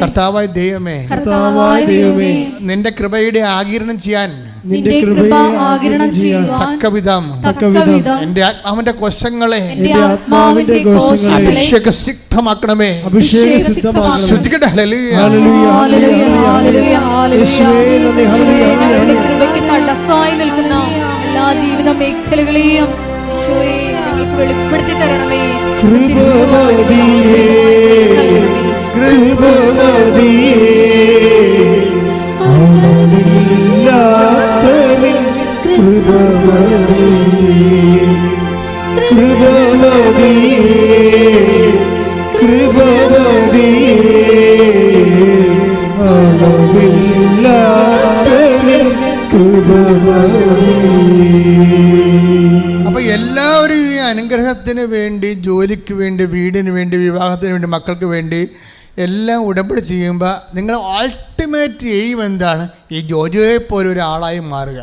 കർത്താവായ ദൈവമേ, നിന്റെ കൃപയുടെ ആഗിരണം ചെയ്യാൻ തക്കവിധം എന്റെ ആത്മാവിന്റെ കോശങ്ങളെ അഭിഷേകസിദ്ധമാക്കണമേ. ശ്രദ്ധിക്കട്ടെ. തടസ്സമായി നിൽക്കുന്ന എല്ലാ ജീവിത മേഖലകളെയും ഞങ്ങൾക്ക് വെളിപ്പെടുത്തി തരണമേ. അപ്പൊ എല്ലാവരും ഈ അനുഗ്രഹത്തിന് വേണ്ടി, ജോലിക്ക് വേണ്ടി, വീടിന് വേണ്ടി, വിവാഹത്തിന് വേണ്ടി, മക്കൾക്ക് വേണ്ടി എല്ലാം ഉടമ്പടി ചെയ്യുമ്പോൾ നിങ്ങൾ അൾട്ടിമേറ്റ് എയിം എന്താണ്? ഈ ജോജിയെ പോലെ ഒരാളായി മാറുക.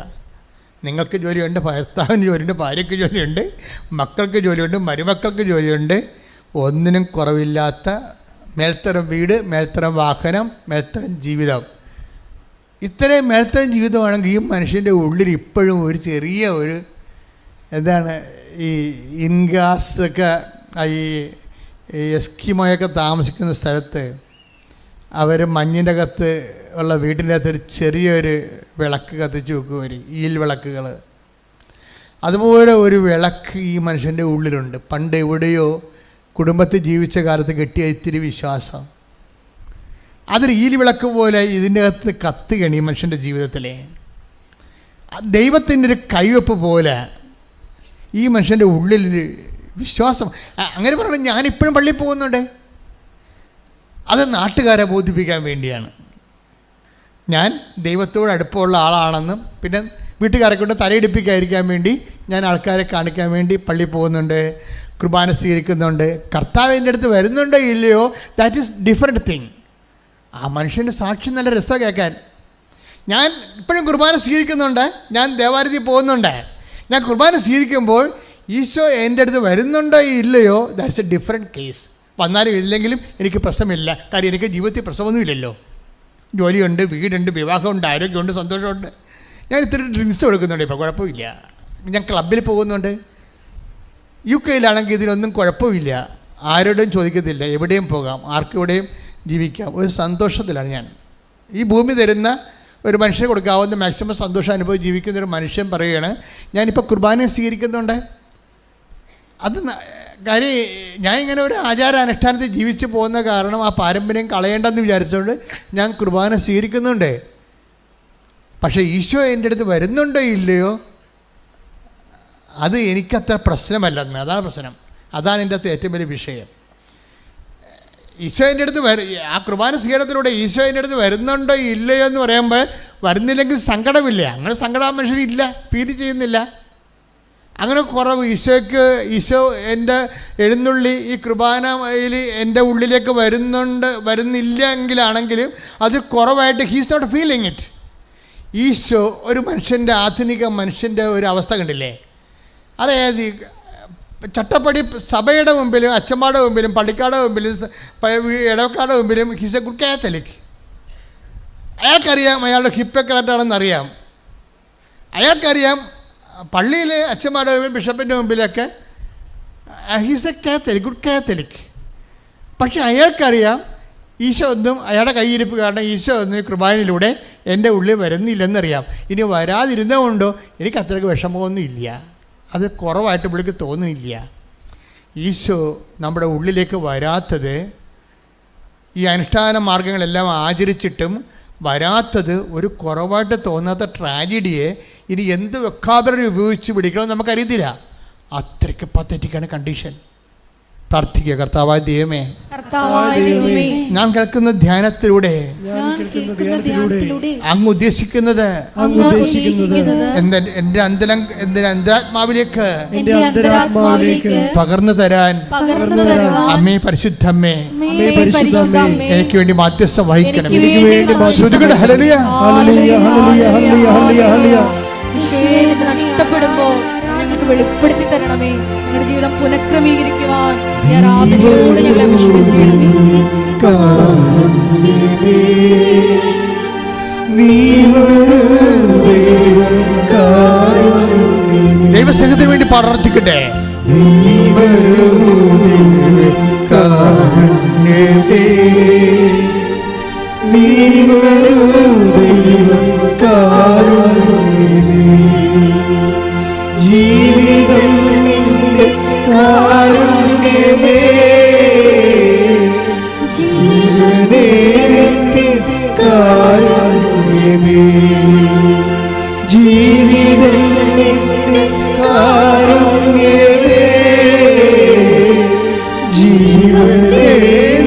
നിങ്ങൾക്ക് ജോലിയുണ്ട്, ഭർത്താവിന് ജോലിയുണ്ട്, ഭാര്യയ്ക്ക് ജോലിയുണ്ട്, മക്കൾക്ക് ജോലിയുണ്ട്, മരുമക്കൾക്ക് ജോലിയുണ്ട്. ഒന്നിനും കുറവില്ലാത്ത മേൽത്തരം വീട്, മേൽത്തരം വാഹനം, മേൽത്തരം ജീവിതം. ഇത്രയും മേൽത്തരം ജീവിതമാണെങ്കിൽ ഈ മനുഷ്യൻ്റെ ഉള്ളിൽ ഇപ്പോഴും ഒരു ചെറിയ ഒരു എന്താണ് ഈ ഇൻഗാസൊക്കെ, ഈ എസ്കിമോയൊക്കെ താമസിക്കുന്ന സ്ഥലത്ത് അവർ മഞ്ഞിൻ്റെ അകത്ത് ഉള്ള വീട്ടിൻ്റെ അകത്ത് ഒരു ചെറിയൊരു വിളക്ക് കത്തിച്ച് വെക്കും, ഒരു ഈൽ വിളക്കുകൾ. അതുപോലെ ഒരു വിളക്ക് ഈ മനുഷ്യൻ്റെ ഉള്ളിലുണ്ട്. പണ്ട് എവിടെയോ കുടുംബത്തിൽ ജീവിച്ച കാലത്ത് കിട്ടിയ ഇത്തിരി വിശ്വാസം, അതൊരു ഈൽ വിളക്ക് പോലെ ഇതിൻ്റെ അകത്ത് കത്തുകയാണ് ഈ മനുഷ്യൻ്റെ ജീവിതത്തിലെ. ദൈവത്തിൻ്റെ ഒരു കൈവെപ്പ് പോലെ ഈ മനുഷ്യൻ്റെ ഉള്ളിൽ വിശ്വാസം. അങ്ങനെ പറഞ്ഞാൽ ഞാനിപ്പോഴും പള്ളിയിൽ പോകുന്നുണ്ട്. അത് നാട്ടുകാരെ ബോധിപ്പിക്കാൻ വേണ്ടിയാണ്. ഞാൻ ദൈവത്തോട് അടുപ്പമുള്ള ആളാണെന്നും പിന്നെ വീട്ടുകാരെ കൊണ്ട് തലയിടിപ്പിക്കാതിരിക്കാൻ വേണ്ടി ഞാൻ ആൾക്കാരെ കാണിക്കാൻ വേണ്ടി പള്ളിയിൽ പോകുന്നുണ്ട്, കുർബാന സ്വീകരിക്കുന്നുണ്ട്. കർത്താവ് എൻ്റെ അടുത്ത് വരുന്നുണ്ടോ ഇല്ലയോ, ദാറ്റ് ഈസ് ഡിഫറെൻറ്റ് തിങ്. ആ മനുഷ്യൻ്റെ സാക്ഷി നല്ല രസമാണ് കേൾക്കാൻ. ഞാൻ ഇപ്പോഴും കുർബാന സ്വീകരിക്കുന്നുണ്ട്, ഞാൻ ദേവാലയത്തിൽ പോകുന്നുണ്ട്. ഞാൻ കുർബാന സ്വീകരിക്കുമ്പോൾ ഈശോ എൻ്റെ അടുത്ത് വരുന്നുണ്ടോ ഇല്ലയോ, ദാറ്റ്സ് എ ഡിഫറെൻറ്റ് കേസ്. വന്നാലും ഇല്ലെങ്കിലും എനിക്ക് പ്രശ്നമില്ല. കാര്യം എനിക്ക് ജീവിതത്തിൽ പ്രശ്നമൊന്നുമില്ലല്ലോ. ജോലിയുണ്ട്, വീടുണ്ട്, വിവാഹമുണ്ട്, ആരോഗ്യമുണ്ട്, സന്തോഷമുണ്ട്. ഞാൻ ഇത്തിരി ഡ്രിങ്ക്സ് കൊടുക്കുന്നുണ്ട്, ഇപ്പോൾ കുഴപ്പമില്ല. ഞാൻ ക്ലബ്ബിൽ പോകുന്നുണ്ട്. UK ഇതിനൊന്നും കുഴപ്പമില്ല. ആരോടും ചോദിക്കത്തില്ല, എവിടെയും പോകാം, ആർക്കെവിടെയും ജീവിക്കാം. ഒരു സന്തോഷത്തിലാണ് ഞാൻ. ഈ ഭൂമി തരുന്ന ഒരു മനുഷ്യന് കൊടുക്കാവുന്ന മാക്സിമം സന്തോഷം അനുഭവം ജീവിക്കുന്നൊരു മനുഷ്യൻ പറയുകയാണ്, ഞാനിപ്പോൾ കുർബാന സ്വീകരിക്കുന്നുണ്ട്. അത് കാര്യം ഞാൻ ഇങ്ങനെ ഒരു ആചാരാനുഷ്ഠാനത്തിൽ ജീവിച്ച് പോകുന്ന കാരണം ആ പാരമ്പര്യം കളയേണ്ടെന്ന് വിചാരിച്ചുകൊണ്ട് ഞാൻ കുർബാന സ്വീകരിക്കുന്നുണ്ട്. പക്ഷേ ഈശോ എൻ്റെ അടുത്ത് വരുന്നുണ്ടോ ഇല്ലയോ, അത് എനിക്കത്ര പ്രശ്നമല്ലെന്ന്. അതാണ് പ്രശ്നം. അതാണ് എൻ്റെ അകത്ത് ഏറ്റവും വലിയ വിഷയം. ഈശോ എൻ്റെ അടുത്ത് ആ കുർബാന സ്വീകരണത്തിലൂടെ ഈശോ എൻ്റെ അടുത്ത് വരുന്നുണ്ടോ ഇല്ലയോ എന്ന് പറയുമ്പോൾ വരുന്നില്ലെങ്കിൽ സങ്കടമില്ല. അങ്ങനെ സങ്കടം മനുഷ്യരില്ല, ഫീൽ ചെയ്യുന്നില്ല. അങ്ങനെ കുറവ് ഈശോ എൻ്റെ എഴുന്നള്ളി ഈ കുർബാനയിൽ എൻ്റെ ഉള്ളിലേക്ക് വരുന്നില്ല എങ്കിലാണെങ്കിലും അത് കുറവായിട്ട് he's not feeling it. Isho ഒരു മനുഷ്യൻ്റെ, ആധുനിക മനുഷ്യൻ്റെ ഒരു അവസ്ഥ കണ്ടില്ലേ? അതായത് ചട്ടപ്പടി സഭയുടെ മുമ്പിലും അച്ഛന്മാരുടെ മുമ്പിലും പള്ളിക്കാരുടെ മുമ്പിലും ഇടവക്കാരുടെ മുമ്പിലും ഹിസ് എ ഗുഡ് കാത്തലിക്. അയാൾക്കറിയാം അയാളുടെ ഹിപ്പ് കറക്റ്റാണെന്നറിയാം. അയാൾക്കറിയാം പള്ളിയിൽ അച്ഛന്മാരുടെ മുമ്പിൽ ബിഷപ്പിൻ്റെ മുമ്പിലൊക്കെ he's a catholic, good catholic. പക്ഷെ അയാൾക്കറിയാം ഈശോ ഒന്നും അയാളുടെ കയ്യിരിപ്പ് കാരണം ഈശോ ഒന്നും ഈ കുർബാനയിലൂടെ എൻ്റെ ഉള്ളിൽ വരുന്നില്ലെന്നറിയാം. ഇനി വരാതിരുന്നതുകൊണ്ടോ എനിക്ക് അത്രയ്ക്ക് വിഷമമൊന്നും ഇല്ല, അത് കുറവായിട്ട് പുള്ളിക്ക് തോന്നുന്നില്ല. ഈശോ നമ്മുടെ ഉള്ളിലേക്ക് വരാത്തത്, ഈ അനുഷ്ഠാന മാർഗങ്ങളെല്ലാം ആചരിച്ചിട്ടും വരാത്തത് ഒരു കുറവായിട്ട് തോന്നാത്ത ട്രാജഡിയെ ഇനി എന്ത് വെക്കാബറി ഉപയോഗിച്ച് പിടിക്കണമെന്ന് നമുക്കറിയത്തില്ല. അത്രയ്ക്ക് പത്തറ്റിക്കാണ് കണ്ടീഷൻ. പ്രാർത്ഥിക്കുക. കർത്താവായ ദൈവമേ, കർത്താവായ ദൈവമേ, നാം കേൾക്കുന്ന ധ്യാനത്തിലൂടെ അങ്ങ് ഉദ്ദേശിക്കുന്നത് എന്റെ അന്തരാത്മാവിലേക്ക് പകർന്നു തരാൻ അമ്മേ പരിശുദ്ധമ്മേ എനിക്ക് വേണ്ടി മാധ്യസ്ഥം വഹിക്കണം. ശ്രുതികളുടെ ഹല്ലേലൂയ. നഷ്ടപ്പെടുമ്പോ ഞങ്ങൾക്ക് വെളിപ്പെടുത്തി തരണമേ. ഞങ്ങളുടെ ജീവിതം പുനഃക്രമീകരിക്കുവാൻ ആരാധനയോടെ ഞങ്ങളെ അഭിഷേകം ചെയ്യണമേ. ദൈവസംഘത്തിന് വേണ്ടി പ്രാർത്ഥിക്കട്ടെ. ജീവിതം നിന്റെ കാരുണ്യമേ, ജീവനേ കാരുണ്യമേ, ജീവിതം നിന്റെ കാരുണ്യമേ, ജീവനേ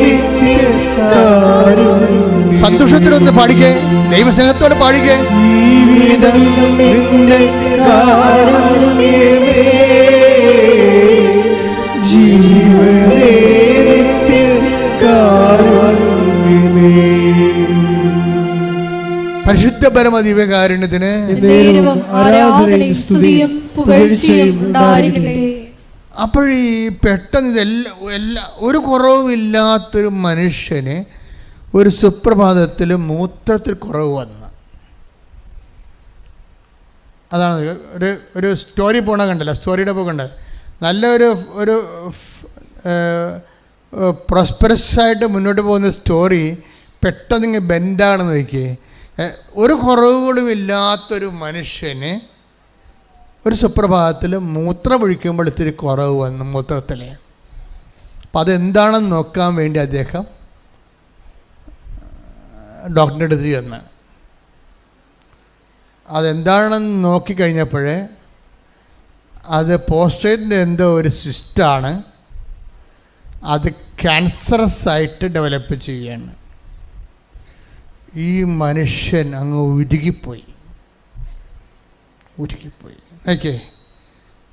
നിത്യ കാരുണ്യമേ. സന്തോഷത്തിലൊന്ന് പാടിക്കേ, ദൈവസ്നേഹത്തോടെ പാടിക്കേ. ജീവിതം നിന്റെ കാരുണ്യമേ, ജീവനേ നിത്യ കാരുണ്യമേ. പരിശുദ്ധ പരമദിവ്യകാരുണ്യത്തിന് ആരാധനയും സ്തുതിയും പുകഴ്ചയും ഉണ്ടായിരിക്കട്ടെ. അപ്പോൾ ഈ പെട്ടെന്ന് ഇതെല്ലാം ഒരു കുറവുമില്ലാത്തൊരു മനുഷ്യന് ഒരു സുപ്രഭാതത്തിൽ മൂത്രത്തിൽ കുറവ് വന്നു. അതാണ് ഒരു സ്റ്റോറി പോണ കണ്ടല്ലോ, സ്റ്റോറിയുടെ പോയി കണ്ടത്. നല്ല ഒരു പ്രോസ്പെറസ് ആയിട്ട് മുന്നോട്ട് പോകുന്ന സ്റ്റോറി പെട്ടെന്ന് ഇങ്ങനെ ബെൻഡാണെന്ന് നോക്കിയേ. ഒരു കുറവുകളും ഇല്ലാത്തൊരു മനുഷ്യന് ഒരു സുപ്രഭാതത്തിൽ മൂത്രമൊഴിക്കുമ്പോൾ ഇത്തിരി കുറവ് വന്നു മൂത്രത്തിൽ. അപ്പം അതെന്താണെന്ന് നോക്കാൻ വേണ്ടി അദ്ദേഹം ഡോക്ടറിൻ്റെ അടുത്ത് ചെന്ന് അതെന്താണെന്ന് നോക്കിക്കഴിഞ്ഞപ്പോഴേ അത് പോസ്റ്റേറ്റിൻ്റെ എന്തോ ഒരു സിസ്റ്റാണ്, അത് ക്യാൻസറസ് ആയിട്ട് ഡെവലപ്പ് ചെയ്യുകയാണ്. ഈ മനുഷ്യൻ അങ്ങ് ഉരുകിപ്പോയി. ഓക്കെ,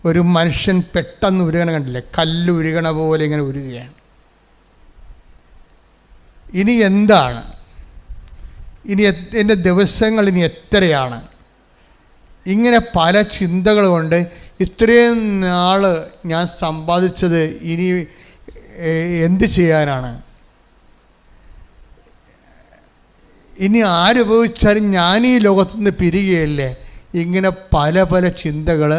ഒരു മനുഷ്യൻ പെട്ടെന്ന് ഉരുകണ കണ്ടില്ലേ, കല്ല് ഉരുകണ പോലെ ഇങ്ങനെ ഉരുകയാണ്. ഇനി എന്താണ്, ഇനി എൻ്റെ ദിവസങ്ങൾ ഇനി എത്രയാണ്? ഇങ്ങനെ പല ചിന്തകൾ കൊണ്ട് ഇത്രയും നാൾ ഞാൻ സമ്പാദിച്ചത് ഇനി എന്ത് ചെയ്യാനാണ്? ഇനി ആരുപയോഗിച്ചാലും ഞാൻ ഈ ലോകത്തുനിന്ന് പിരിയുകയല്ലേ? ഇങ്ങനെ പല പല ചിന്തകൾ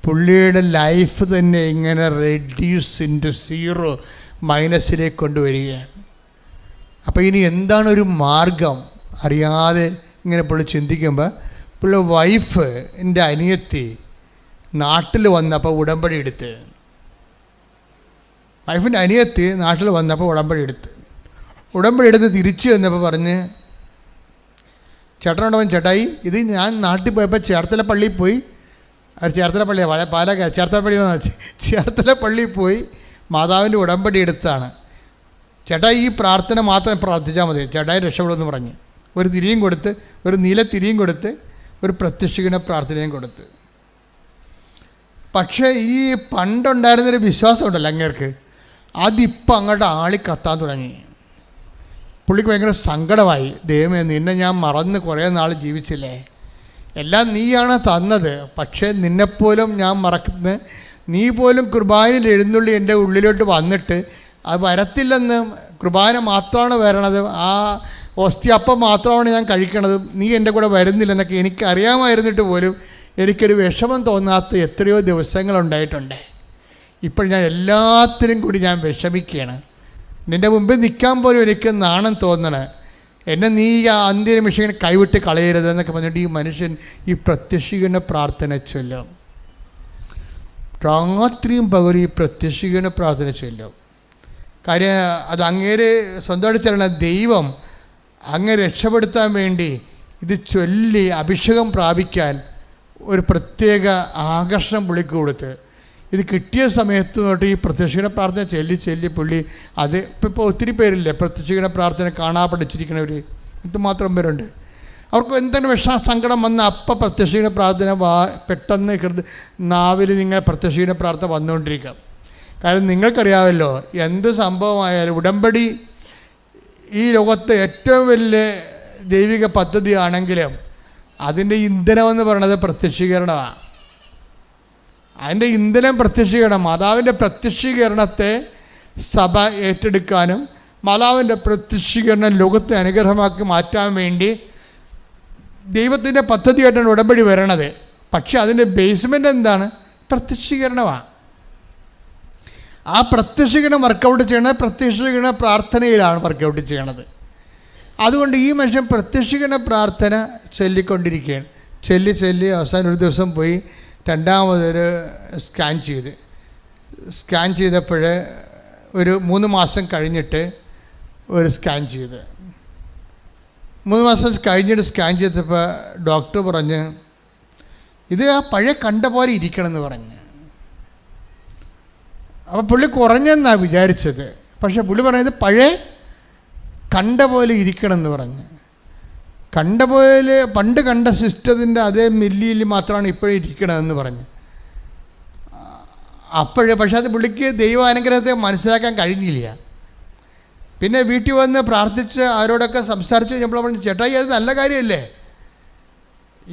പുള്ളിയുടെ ലൈഫ് തന്നെ ഇങ്ങനെ റെഡ്യൂസ് ഇൻറ്റു സീറോ, മൈനസിലേക്ക് കൊണ്ടുവരികയാണ്. അപ്പോൾ ഇനി എന്താണ് ഒരു മാർഗം അറിയാതെ ഇങ്ങനെ പുള്ളി ചിന്തിക്കുമ്പോൾ പുള്ളി വൈഫ് എൻ്റെ അനിയത്തി നാട്ടിൽ വന്നപ്പോൾ ഉടമ്പടി എടുത്ത്, വൈഫിൻ്റെ അനിയത്തി നാട്ടിൽ വന്നപ്പോൾ ഉടമ്പടി എടുത്ത് തിരിച്ചു വന്നപ്പോൾ പറഞ്ഞ് ചേട്ടനോടവൻ, ചേട്ടായി ഇത് ഞാൻ നാട്ടിൽ പോയപ്പോൾ ചേർത്തല പള്ളിയിൽ പോയി, ചേർത്തല പള്ളിയാണ് പാലക്കാട്, ചേർത്തല പള്ളിയിൽ പോയി മാതാവിൻ്റെ ഉടമ്പടി എടുത്താണ്. ചേട്ടായി ഈ പ്രാർത്ഥന മാത്രം പ്രാർത്ഥിച്ചാൽ മതി, ചേട്ടായി രക്ഷപ്പെടുമെന്ന് പറഞ്ഞ് ഒരു തിരിയും കൊടുത്ത്, ഒരു നീല തിരിയും കൊടുത്ത്, ഒരു പ്രത്യക്ഷീകരണ പ്രാർത്ഥനയും കൊടുത്ത്. പക്ഷേ ഈ പണ്ടുണ്ടായിരുന്നൊരു വിശ്വാസം ഉണ്ടല്ലോ അങ്ങേർക്ക്, അതിപ്പോൾ അങ്ങോട്ട് ആളി കത്താൻ തുടങ്ങി. പുള്ളിക്ക് ഭയങ്കര സങ്കടമായി. ദൈവമേ, നിന്നെ ഞാൻ മറന്ന് കുറേ നാൾ ജീവിച്ചില്ലേ, എല്ലാം നീയാണ് തന്നത്, പക്ഷേ നിന്നെപ്പോലും ഞാൻ മറക്കുന്നത്, നീ പോലും കുർബാനയിൽ എഴുന്നള്ളി എൻ്റെ ഉള്ളിലോട്ട് വന്നിട്ട് അത് വരത്തില്ലെന്ന്, കുർബാന മാത്രമാണ് വരണത്, ആ ഓസ്തിയപ്പം മാത്രമാണ് ഞാൻ കഴിക്കണത്, നീ എൻ്റെ കൂടെ വരുന്നില്ലെന്നൊക്കെ എനിക്കറിയാമായിരുന്നിട്ട് പോലും എനിക്കൊരു വിഷമം തോന്നാത്ത എത്രയോ ദിവസങ്ങളുണ്ടായിട്ടുണ്ട്. ഇപ്പോൾ ഞാൻ എല്ലാത്തിനും കൂടി ഞാൻ വിഷമിക്കുകയാണ്. നിൻ്റെ മുമ്പിൽ നിൽക്കാൻ പോലും എനിക്ക് നാണം തോന്നണേ, എന്നെ നീ ആ അന്ത്യനിമിഷം കൈവിട്ട് കളയരുത് എന്നൊക്കെ പറഞ്ഞിട്ട് ഈ മനുഷ്യൻ ഈ പ്രത്യക്ഷീകരണ പ്രാർത്ഥന ചൊല്ലും. രാത്രിയും പകരം ഈ പ്രത്യക്ഷീകരണ പ്രാർത്ഥന ചൊല്ലും. കാര്യം അത് അങ്ങേര് സ്വന്തമായിട്ട് ചെല്ലണ ദൈവം അങ്ങ് രക്ഷപ്പെടുത്താൻ വേണ്ടി ഇത് ചൊല്ലി അഭിഷേകം പ്രാപിക്കാൻ ഒരു പ്രത്യേക ആകർഷണം പുള്ളിക്ക് കൊടുത്ത് ഇത് കിട്ടിയ സമയത്ത് തൊട്ട് ഈ പ്രത്യക്ഷീണ പ്രാർത്ഥന ചൊല്ലി പുള്ളി അത് ഇപ്പോൾ ഒത്തിരി പേരില്ലേ പ്രത്യക്ഷീണ പ്രാർത്ഥന കാണാ പഠിച്ചിരിക്കുന്നവർ, എന്തുമാത്രം പേരുണ്ട്. അവർക്ക് എന്തെങ്കിലും സങ്കടം വന്ന അപ്പം പ്രത്യക്ഷീണ പ്രാർത്ഥന പെട്ടെന്ന് നാവിൽ നിങ്ങൾ പ്രത്യക്ഷീണ പ്രാർത്ഥന വന്നുകൊണ്ടിരിക്കാം. കാരണം നിങ്ങൾക്കറിയാമല്ലോ, എന്ത് സംഭവമായാലും ഉടമ്പടി ഈ ലോകത്തെ ഏറ്റവും വലിയ ദൈവിക പദ്ധതിയാണെങ്കിലും അതിൻ്റെ ഇന്ധനമെന്ന് പറയുന്നത് പ്രത്യക്ഷീകരണമാണ്. അതിൻ്റെ ഇന്ധനം പ്രത്യക്ഷീകരണം. മാതാവിൻ്റെ പ്രത്യക്ഷീകരണത്തെ സഭ ഏറ്റെടുക്കാനും മാതാവിൻ്റെ പ്രത്യക്ഷീകരണം ലോകത്തെ അനുഗ്രഹമാക്കി മാറ്റാൻ വേണ്ടി ദൈവത്തിൻ്റെ പദ്ധതിയായിട്ടാണ് ഉടമ്പടി വരണത്. പക്ഷെ അതിൻ്റെ ബേസ്മെൻ്റ് എന്താണ്? പ്രത്യക്ഷീകരണമാണ്. ആ പ്രത്യക്ഷീകരണം വർക്കൗട്ട് ചെയ്യണത് പ്രത്യക്ഷീകരണ പ്രാർത്ഥനയിലാണ് വർക്കൗട്ട് ചെയ്യണത്. അതുകൊണ്ട് ഈ മനുഷ്യൻ പ്രത്യക്ഷീകരണ പ്രാർത്ഥന ചൊല്ലിക്കൊണ്ടിരിക്കുകയാണ്. ചൊല്ലി അവസാനം ഒരു ദിവസം പോയി രണ്ടാമതൊരു സ്കാൻ ചെയ്തപ്പോൾ ഒരു 3 മാസം കഴിഞ്ഞിട്ട് ഒരു സ്കാൻ ചെയ്ത് 3 മാസം കഴിഞ്ഞിട്ട് സ്കാൻ ചെയ്തപ്പോൾ ഡോക്ടർ പറഞ്ഞ് ഇത് ആ പഴയ കണ്ട പോലെ ഇരിക്കണമെന്ന് പറഞ്ഞ്. അപ്പോൾ പുള്ളി കുറഞ്ഞെന്നാണ് വിചാരിച്ചത്. പക്ഷേ പുള്ളി പറഞ്ഞത് പഴയ കണ്ട പോലെ ഇരിക്കണമെന്ന് പറഞ്ഞ്. കണ്ട പോലെ പണ്ട് കണ്ട സിസ്റ്റത്തിൻ്റെ അതേ മില്ലിയിൽ മാത്രമാണ് ഇപ്പോഴും ഇരിക്കണമെന്ന് പറഞ്ഞു. പക്ഷേ അത് പുള്ളിക്ക് ദൈവാനുഗ്രഹത്തെ മനസ്സിലാക്കാൻ കഴിഞ്ഞില്ല. പിന്നെ വീട്ടിൽ വന്ന് പ്രാർത്ഥിച്ച് അവരോടൊക്കെ സംസാരിച്ച് നമ്മൾ പറഞ്ഞു, ചേട്ടായി അത് നല്ല കാര്യമല്ലേ,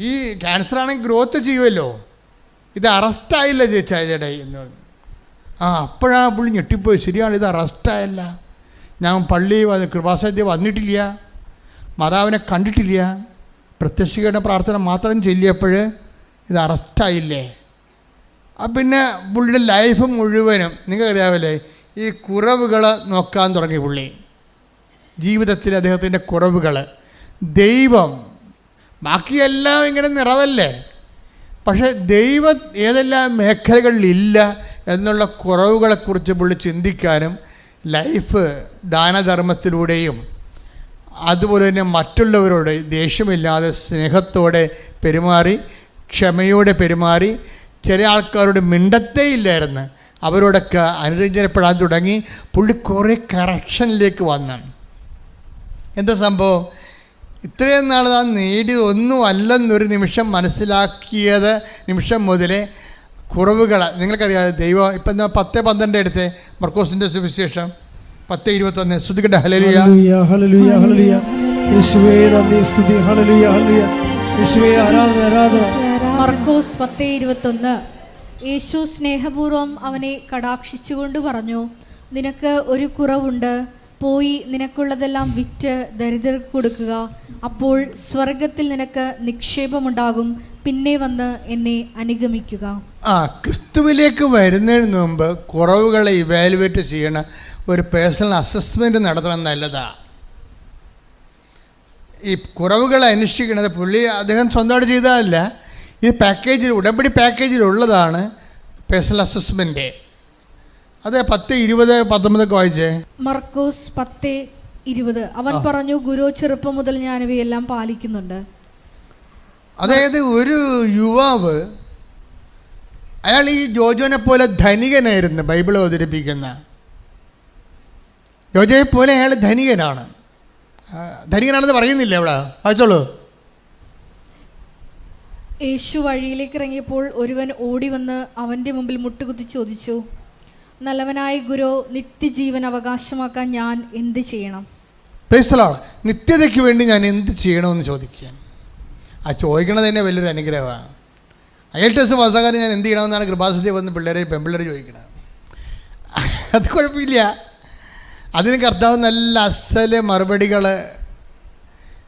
ഈ ക്യാൻസറാണെങ്കിൽ ഗ്രോത്ത് ചെയ്യുമല്ലോ, ഇത് അറസ്റ്റായില്ല ചേട്ടായി എന്ന് പറഞ്ഞു. അപ്പോഴാണ് പുള്ളി ഞെട്ടിപ്പോയി. ശരിയാണ്, ഇത് അറസ്റ്റായല്ല, ഞാൻ പള്ളി കൃപാസനത്തിൽ വന്നിട്ടില്ല, മാതാവിനെ കണ്ടിട്ടില്ല, പ്രത്യക്ഷീകരണ പ്രാർത്ഥന മാത്രം ചൊല്ലിയപ്പോൾ ഇത് അറസ്റ്റായില്ലേ. പിന്നെ പുള്ളിയുടെ ലൈഫ് മുഴുവനും നിങ്ങൾക്കറിയാമല്ലേ ഈ കുറവുകൾ നോക്കാൻ തുടങ്ങി പുള്ളി. ജീവിതത്തിൽ അദ്ദേഹത്തിൻ്റെ കുറവുകൾ, ദൈവം ബാക്കിയെല്ലാം ഇങ്ങനെ നിറവല്ലേ, പക്ഷേ ദൈവം ഏതെല്ലാം മേഖലകളിലില്ല എന്നുള്ള കുറവുകളെക്കുറിച്ച് പുള്ളി ചിന്തിക്കാനും ലൈഫ് ദാനധർമ്മത്തിലൂടെയും അതുപോലെ തന്നെ മറ്റുള്ളവരോട് ദേഷ്യമില്ലാതെ സ്നേഹത്തോടെ പെരുമാറി, ക്ഷമയോടെ പെരുമാറി, ചില ആൾക്കാരോട് മിണ്ടത്തേ ഇല്ലായിരുന്നു, അവരോടൊക്കെ അനുരഞ്ജനപ്പെടാൻ തുടങ്ങി. പുള്ളി കുറേ കറക്ഷനിലേക്ക് വന്നാണ്. എന്താ സംഭവം? ഇത്രയും നാൾ താൻ നേടിയതൊന്നും അല്ലെന്നൊരു നിമിഷം മനസ്സിലാക്കിയത് നിമിഷം മുതലേ കുറവുകൾ നിങ്ങൾക്കറിയാതെ ദൈവം ഇപ്പം എന്താ 10:12 എടുത്തേ മർക്കോസിൻ്റെ സുവിശേഷം 10:21 സ്തുതിക്കട്ടെ. ഹല്ലേലൂയ ഹല്ലേലൂയ ഹല്ലേലൂയ യേശുവേ നന്ദി സ്തുതി ഹല്ലേലൂയ ഹല്ലേലൂയ യേശുവേ ആരാധന ആരാധന. മർക്കോസ് 10:21 യേശു സ്നേഹപൂർവ്വം അവനെ കടാക്ഷിച്ചുകൊണ്ട് പറഞ്ഞു, നിനക്ക് ഒരു കുറവുണ്ട്, പോയി നിനക്കുള്ളതെല്ലാം വിറ്റ് ദരിദ്രർക്ക് കൊടുക്കുക, അപ്പോൾ സ്വർഗത്തിൽ നിനക്ക് നിക്ഷേപമുണ്ടാകും, പിന്നെ വന്ന് എന്നെ അനുഗമിക്കുക. ക്രിസ്തുവിലേക്ക് വരുന്നതിന് മുമ്പ് കുറവുകളെ ഇവാലുവേറ്റ് ചെയ്യണ ഒരു പേഴ്സണൽ അസസ്മെൻറ്റ് നടത്തണം. നല്ലതാണ്. ഈ കുറവുകളെ അന്വേഷിക്കുന്നത് പുള്ളി അദ്ദേഹം സ്വന്തമായിട്ട് ചെയ്തതല്ല, ഈ പാക്കേജിൽ ഉടമ്പടി പാക്കേജിലുള്ളതാണ് പേഴ്സണൽ അസസ്മെൻറ്റ്. അത് 10:20-19 വായിച്ചേ. മർക്കോസ് 10:20 അവൻ പറഞ്ഞു, ഗുരു ചെറുപ്പം മുതൽ ഞാൻ ഇവയെല്ലാം പാലിക്കുന്നുണ്ട്. അതായത് ഒരു യുവാവ്, അയാൾ ഈ ജോജോനെ പോലെ ധനികനായിരുന്നു. ബൈബിൾ അവതരിപ്പിക്കുന്ന ജോജോയെ പോലെ അയാൾ ധനികനാണ്. ധനികനാണെന്ന് പറയുന്നില്ല അവിടെ, വായിച്ചോളൂ. യേശു വഴിയിലേക്ക് ഇറങ്ങിയപ്പോൾ ഒരുവൻ ഓടി വന്ന് അവൻ്റെ മുമ്പിൽ മുട്ടുകുത്തി ചോദിച്ചു, നല്ലവനായ ഗുരു, നിത്യജീവൻ അവകാശമാക്കാൻ ഞാൻ എന്ത് ചെയ്യണം? നിത്യതയ്ക്ക് വേണ്ടി ഞാൻ എന്ത് ചെയ്യണമെന്ന് ചോദിക്കുകയാണ്. ആ ചോദിക്കണത് തന്നെ വലിയൊരു അനുഗ്രഹമാണ്. IELTS പാസ്സാകാൻ ഞാൻ എന്ത് ചെയ്യണമെന്നാണ് കൃപാസനത്തിൽ വന്ന് പെൺപിള്ളേർ ചോദിക്കണത്. അത് കുഴപ്പമില്ല, അതിന് കർത്താവ് നല്ല അസല് മറുപടികൾ,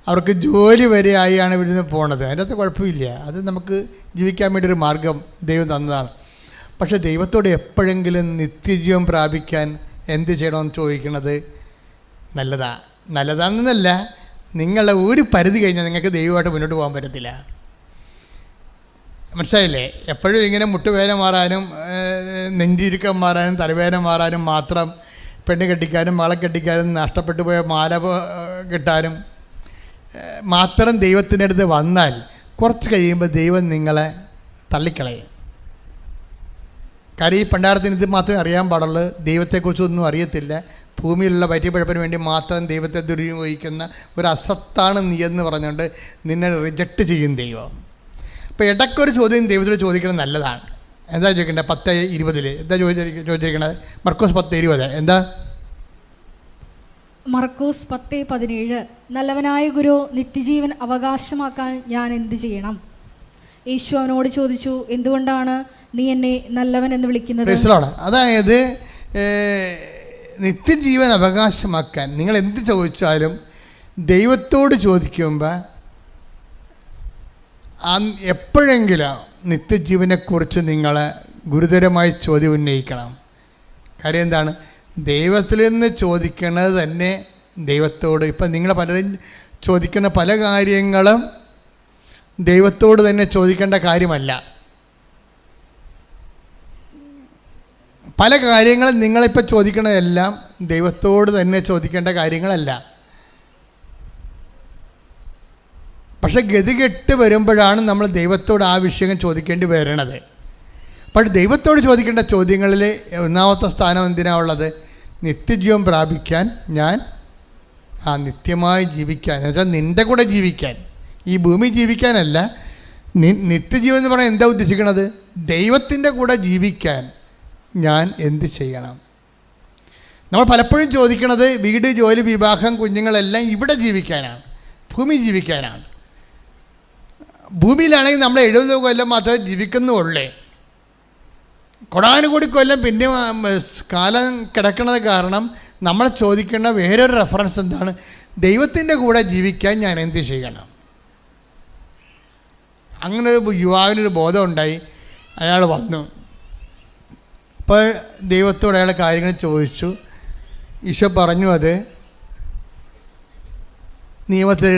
അവർക്ക് ജോലി വരെ ആയാണ് ഇവിടുന്ന് പോണത്. അതിൻ്റെ അകത്ത് കുഴപ്പമില്ല, അത് നമുക്ക് ജീവിക്കാൻ വേണ്ടി ഒരു മാർഗം ദൈവം തന്നതാണ്. പക്ഷേ ദൈവത്തോട് എപ്പോഴെങ്കിലും നിത്യജീവൻ പ്രാപിക്കാൻ എന്ത് ചെയ്യണമെന്ന് ചോദിക്കുന്നത് നല്ലതാണെന്നല്ല, നിങ്ങളെ ഒരു പരിധി കഴിഞ്ഞാൽ നിങ്ങൾക്ക് ദൈവമായിട്ട് മുന്നോട്ട് പോകാൻ പറ്റത്തില്ല. മനസ്സിലായില്ലേ? എപ്പോഴും ഇങ്ങനെ മുട്ടുവേദന മാറാനും നെഞ്ചിരുക്കം മാറാനും തലവേദന മാറാനും മാത്രം, പെണ്ണ് കെട്ടിക്കാനും മകളെ കെട്ടിക്കാനും നഷ്ടപ്പെട്ടു പോയ മാല കിട്ടാനും മാത്രം ദൈവത്തിൻ്റെ അടുത്ത് വന്നാൽ കുറച്ച് കഴിയുമ്പോൾ ദൈവം നിങ്ങളെ തള്ളിക്കളയും. കാര്യം ഈ പണ്ടാരത്തിന് ഇത് മാത്രമേ അറിയാൻ പാടുള്ളൂ, ദൈവത്തെക്കുറിച്ചൊന്നും അറിയത്തില്ല. ഭൂമിയിലുള്ള വയറ്റിപ്പഴപ്പിന് വേണ്ടി മാത്രം ദൈവത്തെ ദുരുപയോഗിക്കുന്ന ഒരു അസത്താണ് നീ എന്ന് പറഞ്ഞുകൊണ്ട് നിന്നെ റിജക്റ്റ് ചെയ്യും ദൈവം. അപ്പോൾ ഇടയ്ക്കൊരു ചോദ്യം ദൈവത്തോട് ചോദിക്കുന്നത് നല്ലതാണ്. എന്താ ചോദിക്കേണ്ടത്? 10:20 എന്താ ചോദിച്ചിരിക്കണത്? മർക്കോസ് 10:20 എന്താ? മർക്കോസ് 10:17 നല്ലവനായ ഗുരു, നിത്യജീവൻ അവകാശമാക്കാൻ ഞാൻ എന്ത് ചെയ്യണം? യേശു അവനോട് ചോദിച്ചു, എന്തുകൊണ്ടാണ് നീ എന്നെ നല്ലവൻ എന്ന് വിളിക്കുന്നത്? അതായത് നിത്യജീവൻ അവകാശമാക്കാൻ നിങ്ങൾ എന്ത് ചോദിച്ചാലും ദൈവത്തോട് ചോദിക്കുമ്പോൾ എപ്പോഴെങ്കിലും നിത്യജീവനെക്കുറിച്ച് നിങ്ങൾ ഗുരുതരമായി ചോദ്യം ഉന്നയിക്കണം. കാര്യം എന്താണ്? ദൈവത്തിൽ നിന്ന് ചോദിക്കുന്നത് തന്നെ ദൈവത്തോട്. ഇപ്പം നിങ്ങൾ പലരും ചോദിക്കുന്ന പല കാര്യങ്ങളും ദൈവത്തോട് തന്നെ ചോദിക്കേണ്ട കാര്യമല്ല. പല കാര്യങ്ങളും നിങ്ങളിപ്പോൾ ചോദിക്കണതെല്ലാം ദൈവത്തോട് തന്നെ ചോദിക്കേണ്ട കാര്യങ്ങളല്ല. പക്ഷെ ഗതികെട്ട് വരുമ്പോഴാണ് നമ്മൾ ദൈവത്തോട് ആ വിഷയം ചോദിക്കേണ്ടി വരണത്. അപ്പോൾ ദൈവത്തോട് ചോദിക്കേണ്ട ചോദ്യങ്ങളിൽ ഒന്നാമത്തെ സ്ഥാനം എന്തിനാ ഉള്ളത്? നിത്യജീവൻ പ്രാപിക്കാൻ, ഞാൻ നിത്യമായി ജീവിക്കാൻ, എന്നുവെച്ചാൽ നിൻ്റെ കൂടെ ജീവിക്കാൻ, ഈ ഭൂമി ജീവിക്കാനല്ല. നിത്യജീവൻ എന്ന് പറഞ്ഞാൽ എന്താ ഉദ്ദേശിക്കണത്? ദൈവത്തിൻ്റെ കൂടെ ജീവിക്കാൻ ഞാൻ എന്ത് ചെയ്യണം? നമ്മൾ പലപ്പോഴും ചോദിക്കണത് വീട്, ജോലി, വിവാഹം, കുഞ്ഞുങ്ങളെല്ലാം ഇവിടെ ജീവിക്കാനാണ്, ഭൂമി ജീവിക്കാനാണ്. ഭൂമിയിലാണെങ്കിൽ നമ്മൾ 70 കൊല്ലം മാത്രമേ ജീവിക്കുന്നുള്ളേ. കൊടാനുകൂടി കൊല്ലം പിന്നെ കാലം കിടക്കുന്നത് കാരണം നമ്മൾ ചോദിക്കേണ്ട വേറൊരു റെഫറൻസ് എന്താണ്? ദൈവത്തിൻ്റെ കൂടെ ജീവിക്കാൻ ഞാൻ എന്ത് ചെയ്യണം? അങ്ങനൊരു യുവാവിനൊരു ബോധം ഉണ്ടായി. അയാൾ വന്നു. അപ്പോൾ ദൈവത്തോട് അയാൾ കാര്യങ്ങൾ ചോദിച്ചു. ഈശോ പറഞ്ഞു, അത് നിയമത്തിൽ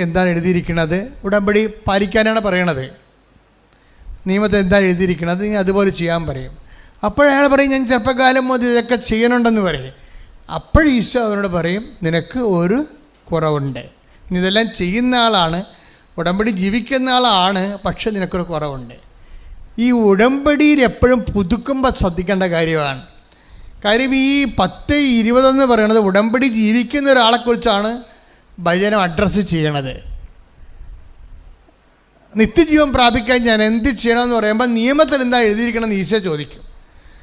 എന്താണ് എഴുതിയിരിക്കുന്നത്? ഉടമ്പടി പാലിക്കാനാണ് പറയണത്. നിയമത്തിൽ എന്താണ് എഴുതിയിരിക്കുന്നത്? നീ അതുപോലെ ചെയ്യാൻ പറയും. അപ്പോഴയാൾ പറയും, ഞാൻ ചെറുപ്പകാലം മുതൽ ഇതൊക്കെ ചെയ്യണുണ്ടെന്ന് പറയും. അപ്പോഴീശോ അവനോട് പറയും, നിനക്ക് ഒരു കുറവുണ്ട്. നീ ഇതെല്ലാം ചെയ്യുന്ന ആളാണ്, ഉടമ്പടി ജീവിക്കുന്ന ആളാണ്, പക്ഷെ നിനക്കൊരു കുറവുണ്ട്. ഈ ഉടമ്പടിയിൽ എപ്പോഴും പുതുക്കുമ്പോൾ ശ്രദ്ധിക്കേണ്ട കാര്യമാണ്. കാര്യം ഈ 10:20 എന്ന് പറയുന്നത് ഉടമ്പടി ജീവിക്കുന്ന ഒരാളെക്കുറിച്ചാണ് ഭജനം അഡ്രസ്സ് ചെയ്യണത്. നിത്യജീവൻ പ്രാപിക്കാൻ ഞാൻ എന്ത് ചെയ്യണമെന്ന് പറയുമ്പോൾ നിയമത്തിൽ എന്താ എഴുതിയിരിക്കണമെന്ന് ഈശോ ചോദിക്കും.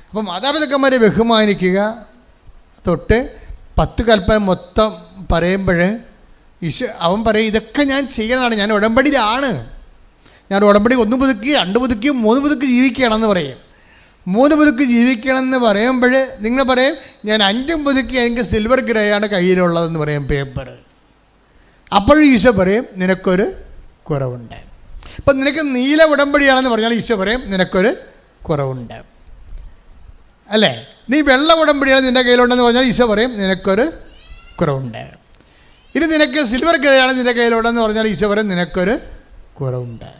അപ്പോൾ മാതാപിതാക്കന്മാരെ ബഹുമാനിക്കുക തൊട്ട് 10 കൽപ്പന മൊത്തം പറയുമ്പോൾ ഈശോ അവൻ പറയും, ഇതൊക്കെ ഞാൻ ചെയ്യണതാണ്, ഞാൻ ഉടമ്പടിയിലാണ്. ഞാൻ ഉടമ്പടി 1 പുതുക്കി, 2 പുതുക്കി, 3 പുതുക്കി ജീവിക്കണമെന്ന് പറയും. 3 പുതുക്കി ജീവിക്കണമെന്ന് പറയുമ്പോൾ നിങ്ങൾ പറയും, ഞാൻ 5 പുതുക്കി, എനിക്ക് സിൽവർ ഗ്രേ ആണ് കയ്യിലുള്ളതെന്ന് പറയും, പേപ്പർ. അപ്പോഴും ഈശോ പറയും, നിനക്കൊരു കുറവുണ്ട്. ഇപ്പം നിനക്ക് നീല ഉടമ്പടിയാണെന്ന് പറഞ്ഞാൽ ഈശോ പറയും, നിനക്കൊരു കുറവുണ്ട്. അല്ലേ? നീ വെള്ള ഉടമ്പടിയാണ് നിൻ്റെ കയ്യിലുണ്ടെന്ന് പറഞ്ഞാൽ ഈശോ പറയും, നിനക്കൊരു കുറവുണ്ട്. ഇനി നിനക്ക് സിൽവർ ഗ്രേ ആണ് നിൻ്റെ കയ്യിലുണ്ടെന്ന് പറഞ്ഞാൽ ഈശോ പറയും, നിനക്കൊരു കുറവുണ്ട്.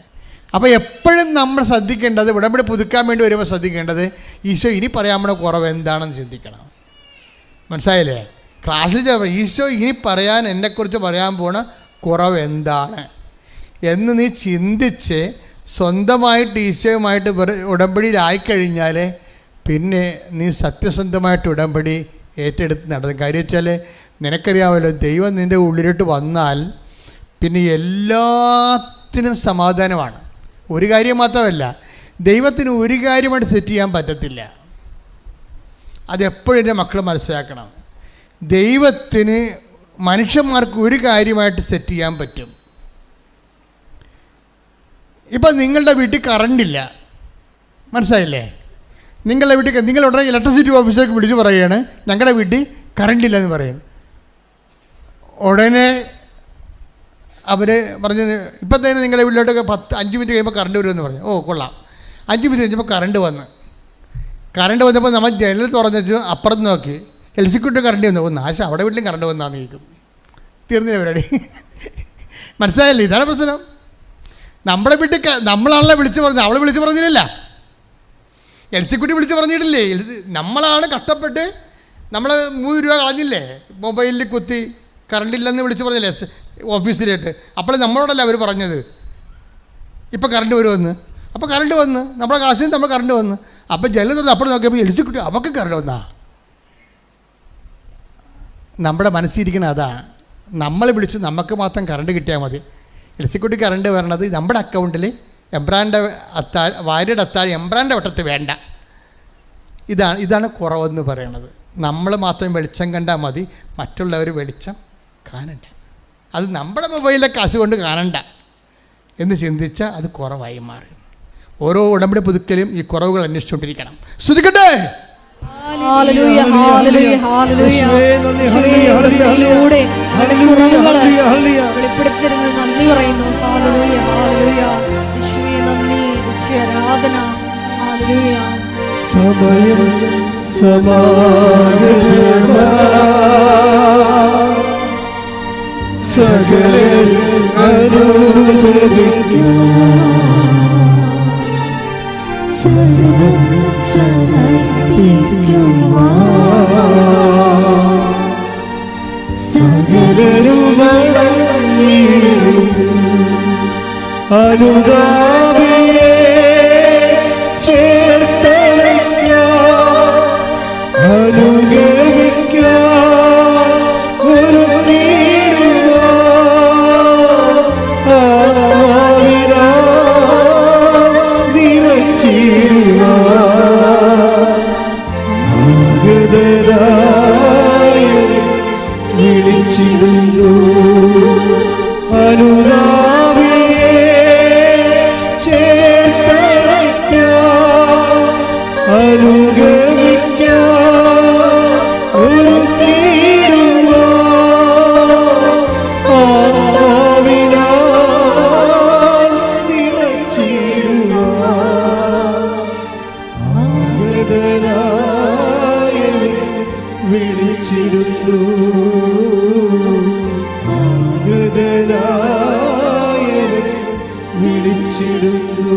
അപ്പോൾ എപ്പോഴും നമ്മൾ ശ്രദ്ധിക്കേണ്ടത്, ഉടമ്പടി പുതുക്കാൻ വേണ്ടി വരുമ്പോൾ ശ്രദ്ധിക്കേണ്ടത്, ഈശോ ഇനി പറയാൻ പോണ കുറവ് എന്താണെന്ന് ചിന്തിക്കണം. മനസ്സിലായില്ലേ? ക്ലാസ്സിൽ ഈശോ ഇനി പറയാൻ, എന്നെക്കുറിച്ച് പറയാൻ പോണ കുറവ് എന്താണ് എന്ന് നീ ചിന്തിച്ച് സ്വന്തമായിട്ട് ഈശോയുമായിട്ട് ഉടമ്പടിയിലായിക്കഴിഞ്ഞാൽ പിന്നെ നീ സത്യസന്ധമായിട്ട് ഉടമ്പടി ഏറ്റെടുത്ത് നടത്തും. കാര്യം വെച്ചാൽ നിനക്കറിയാമല്ലോ, ദൈവം നിൻ്റെ ഉള്ളിലോട്ട് വന്നാൽ പിന്നെ എല്ലാത്തിനും സമാധാനമാണ്. ഒരു കാര്യം മാത്രമല്ല, ദൈവത്തിന് ഒരു കാര്യമായിട്ട് സെറ്റ് ചെയ്യാൻ പറ്റത്തില്ല. അതെപ്പോഴും എൻ്റെ മക്കൾ മനസ്സിലാക്കണം. ദൈവത്തിന് മനുഷ്യന്മാർക്ക് ഒരു കാര്യമായിട്ട് സെറ്റ് ചെയ്യാൻ പറ്റും. ഇപ്പം നിങ്ങളുടെ വീട്ടിൽ കറണ്ടില്ല, മനസ്സിലായില്ലേ? നിങ്ങളുടെ വീട്ടിൽ നിങ്ങൾ ഉടനെ ഇലക്ട്രിസിറ്റി ഓഫീസിലേക്ക് വിളിച്ച് പറയുകയാണ്, ഞങ്ങളുടെ വീട്ടിൽ കറണ്ടില്ല എന്ന് പറയും. ഉടനെ അവർ പറഞ്ഞ്, ഇപ്പം തന്നെ നിങ്ങളുടെ വീട്ടിലോട്ടൊക്കെ 5 മിനിറ്റ് കഴിയുമ്പോൾ കറണ്ട് വരുമെന്ന് പറഞ്ഞു. ഓ കൊള്ളാം. 5 മിനിറ്റ് കഴിഞ്ഞപ്പോൾ കറണ്ട് വന്നപ്പോൾ നമ്മൾ ജനൽ തുറന്നു വെച്ച് അപ്പുറത്ത് നോക്കി, എൽസിക്യൂട്ട് കറണ്ട് വന്നു. ഓ നാശം, അവിടെ വീട്ടിലും കറണ്ട് വന്നാന്ന് കേൾക്കും. തീർന്നില്ല പരിപാടി. മനസ്സിലായല്ലേ? ഇതാണ് പ്രശ്നം. നമ്മുടെ വീട്ടിൽ നമ്മളാണല്ലോ വിളിച്ച് പറഞ്ഞത്, അവളെ വിളിച്ച് പറഞ്ഞില്ലല്ല, എൽസിക്യൂട്ടി വിളിച്ച് പറഞ്ഞിട്ടില്ലേ. നമ്മളാണ് കഷ്ടപ്പെട്ട് നമ്മൾ 3 രൂപ കളഞ്ഞില്ലേ, മൊബൈലിൽ കുത്തി കറണ്ടില്ലെന്ന് വിളിച്ച് പറഞ്ഞില്ലേ ഓഫീസിലേക്ക്. അപ്പോൾ നമ്മളോടല്ല അവർ പറഞ്ഞത് ഇപ്പം കറണ്ട് വരുമെന്ന്. അപ്പോൾ കറണ്ട് വന്ന് നമ്മുടെ കാശിന് നമ്മൾ കറണ്ട് വന്ന്. അപ്പം ജനൽ തുറന്ന് അപ്പോൾ നോക്കിയപ്പോൾ എലിസക്കുട്ടി അവൾക്ക് കറണ്ട് വന്നാ. നമ്മുടെ മനസ്സിരിക്കണ അതാണ്. നമ്മളെ വിളിച്ച് നമുക്ക് മാത്രം കറണ്ട് കിട്ടിയാൽ മതി. എലിസക്കുട്ടി കറണ്ട് വരണത് നമ്മുടെ അക്കൗണ്ടിൽ എംബ്രാൻ്റെ ഭാര്യയുടെ അത്താഴം എംബ്രാൻ്റെ വട്ടത്ത് വേണ്ട. ഇതാണ് കുറവെന്ന് പറയണത്. നമ്മൾ മാത്രം വെളിച്ചം കണ്ടാൽ മതി, മറ്റുള്ളവർ വെളിച്ചം കാണണ്ട. അത് നമ്മുടെ മൊബൈലിലെ കാശ് കൊണ്ട് കാണണ്ട എന്ന് ചിന്തിച്ചാൽ അത് കുറവായി മാറി. ഓരോ ഉടമ്പടി പുതുക്കലും ഈ കുറവുകൾ അന്വേഷിച്ചുകൊണ്ടിരിക്കണം. ശ്രദ്ധിക്കട്ടെ. വെളിപ്പെടുത്തിരുന്ന് നന്ദി പറയുന്നു. സമയം സമാഗതമാ സകലരും അനുദപിക്കും സർവം സമർപ്പിക്കുവാ സകലരും അനുതാപിയെ ചേർത്തണയ്ക്കാം അനുഗമിക്കാം ഒരു വിളിച്ചിരുന്നു അനുതാപിയെ ചേർത്തണയ്ക്കാം അനുഗമിക്കാം ഒരു കീടുവാ ആത്മാവിനാൽ നിറച്ചിടുവാ ആഗതനായ വിളിച്ചിരുന്നു ആഗതനായ വിളിച്ചിരുന്നു.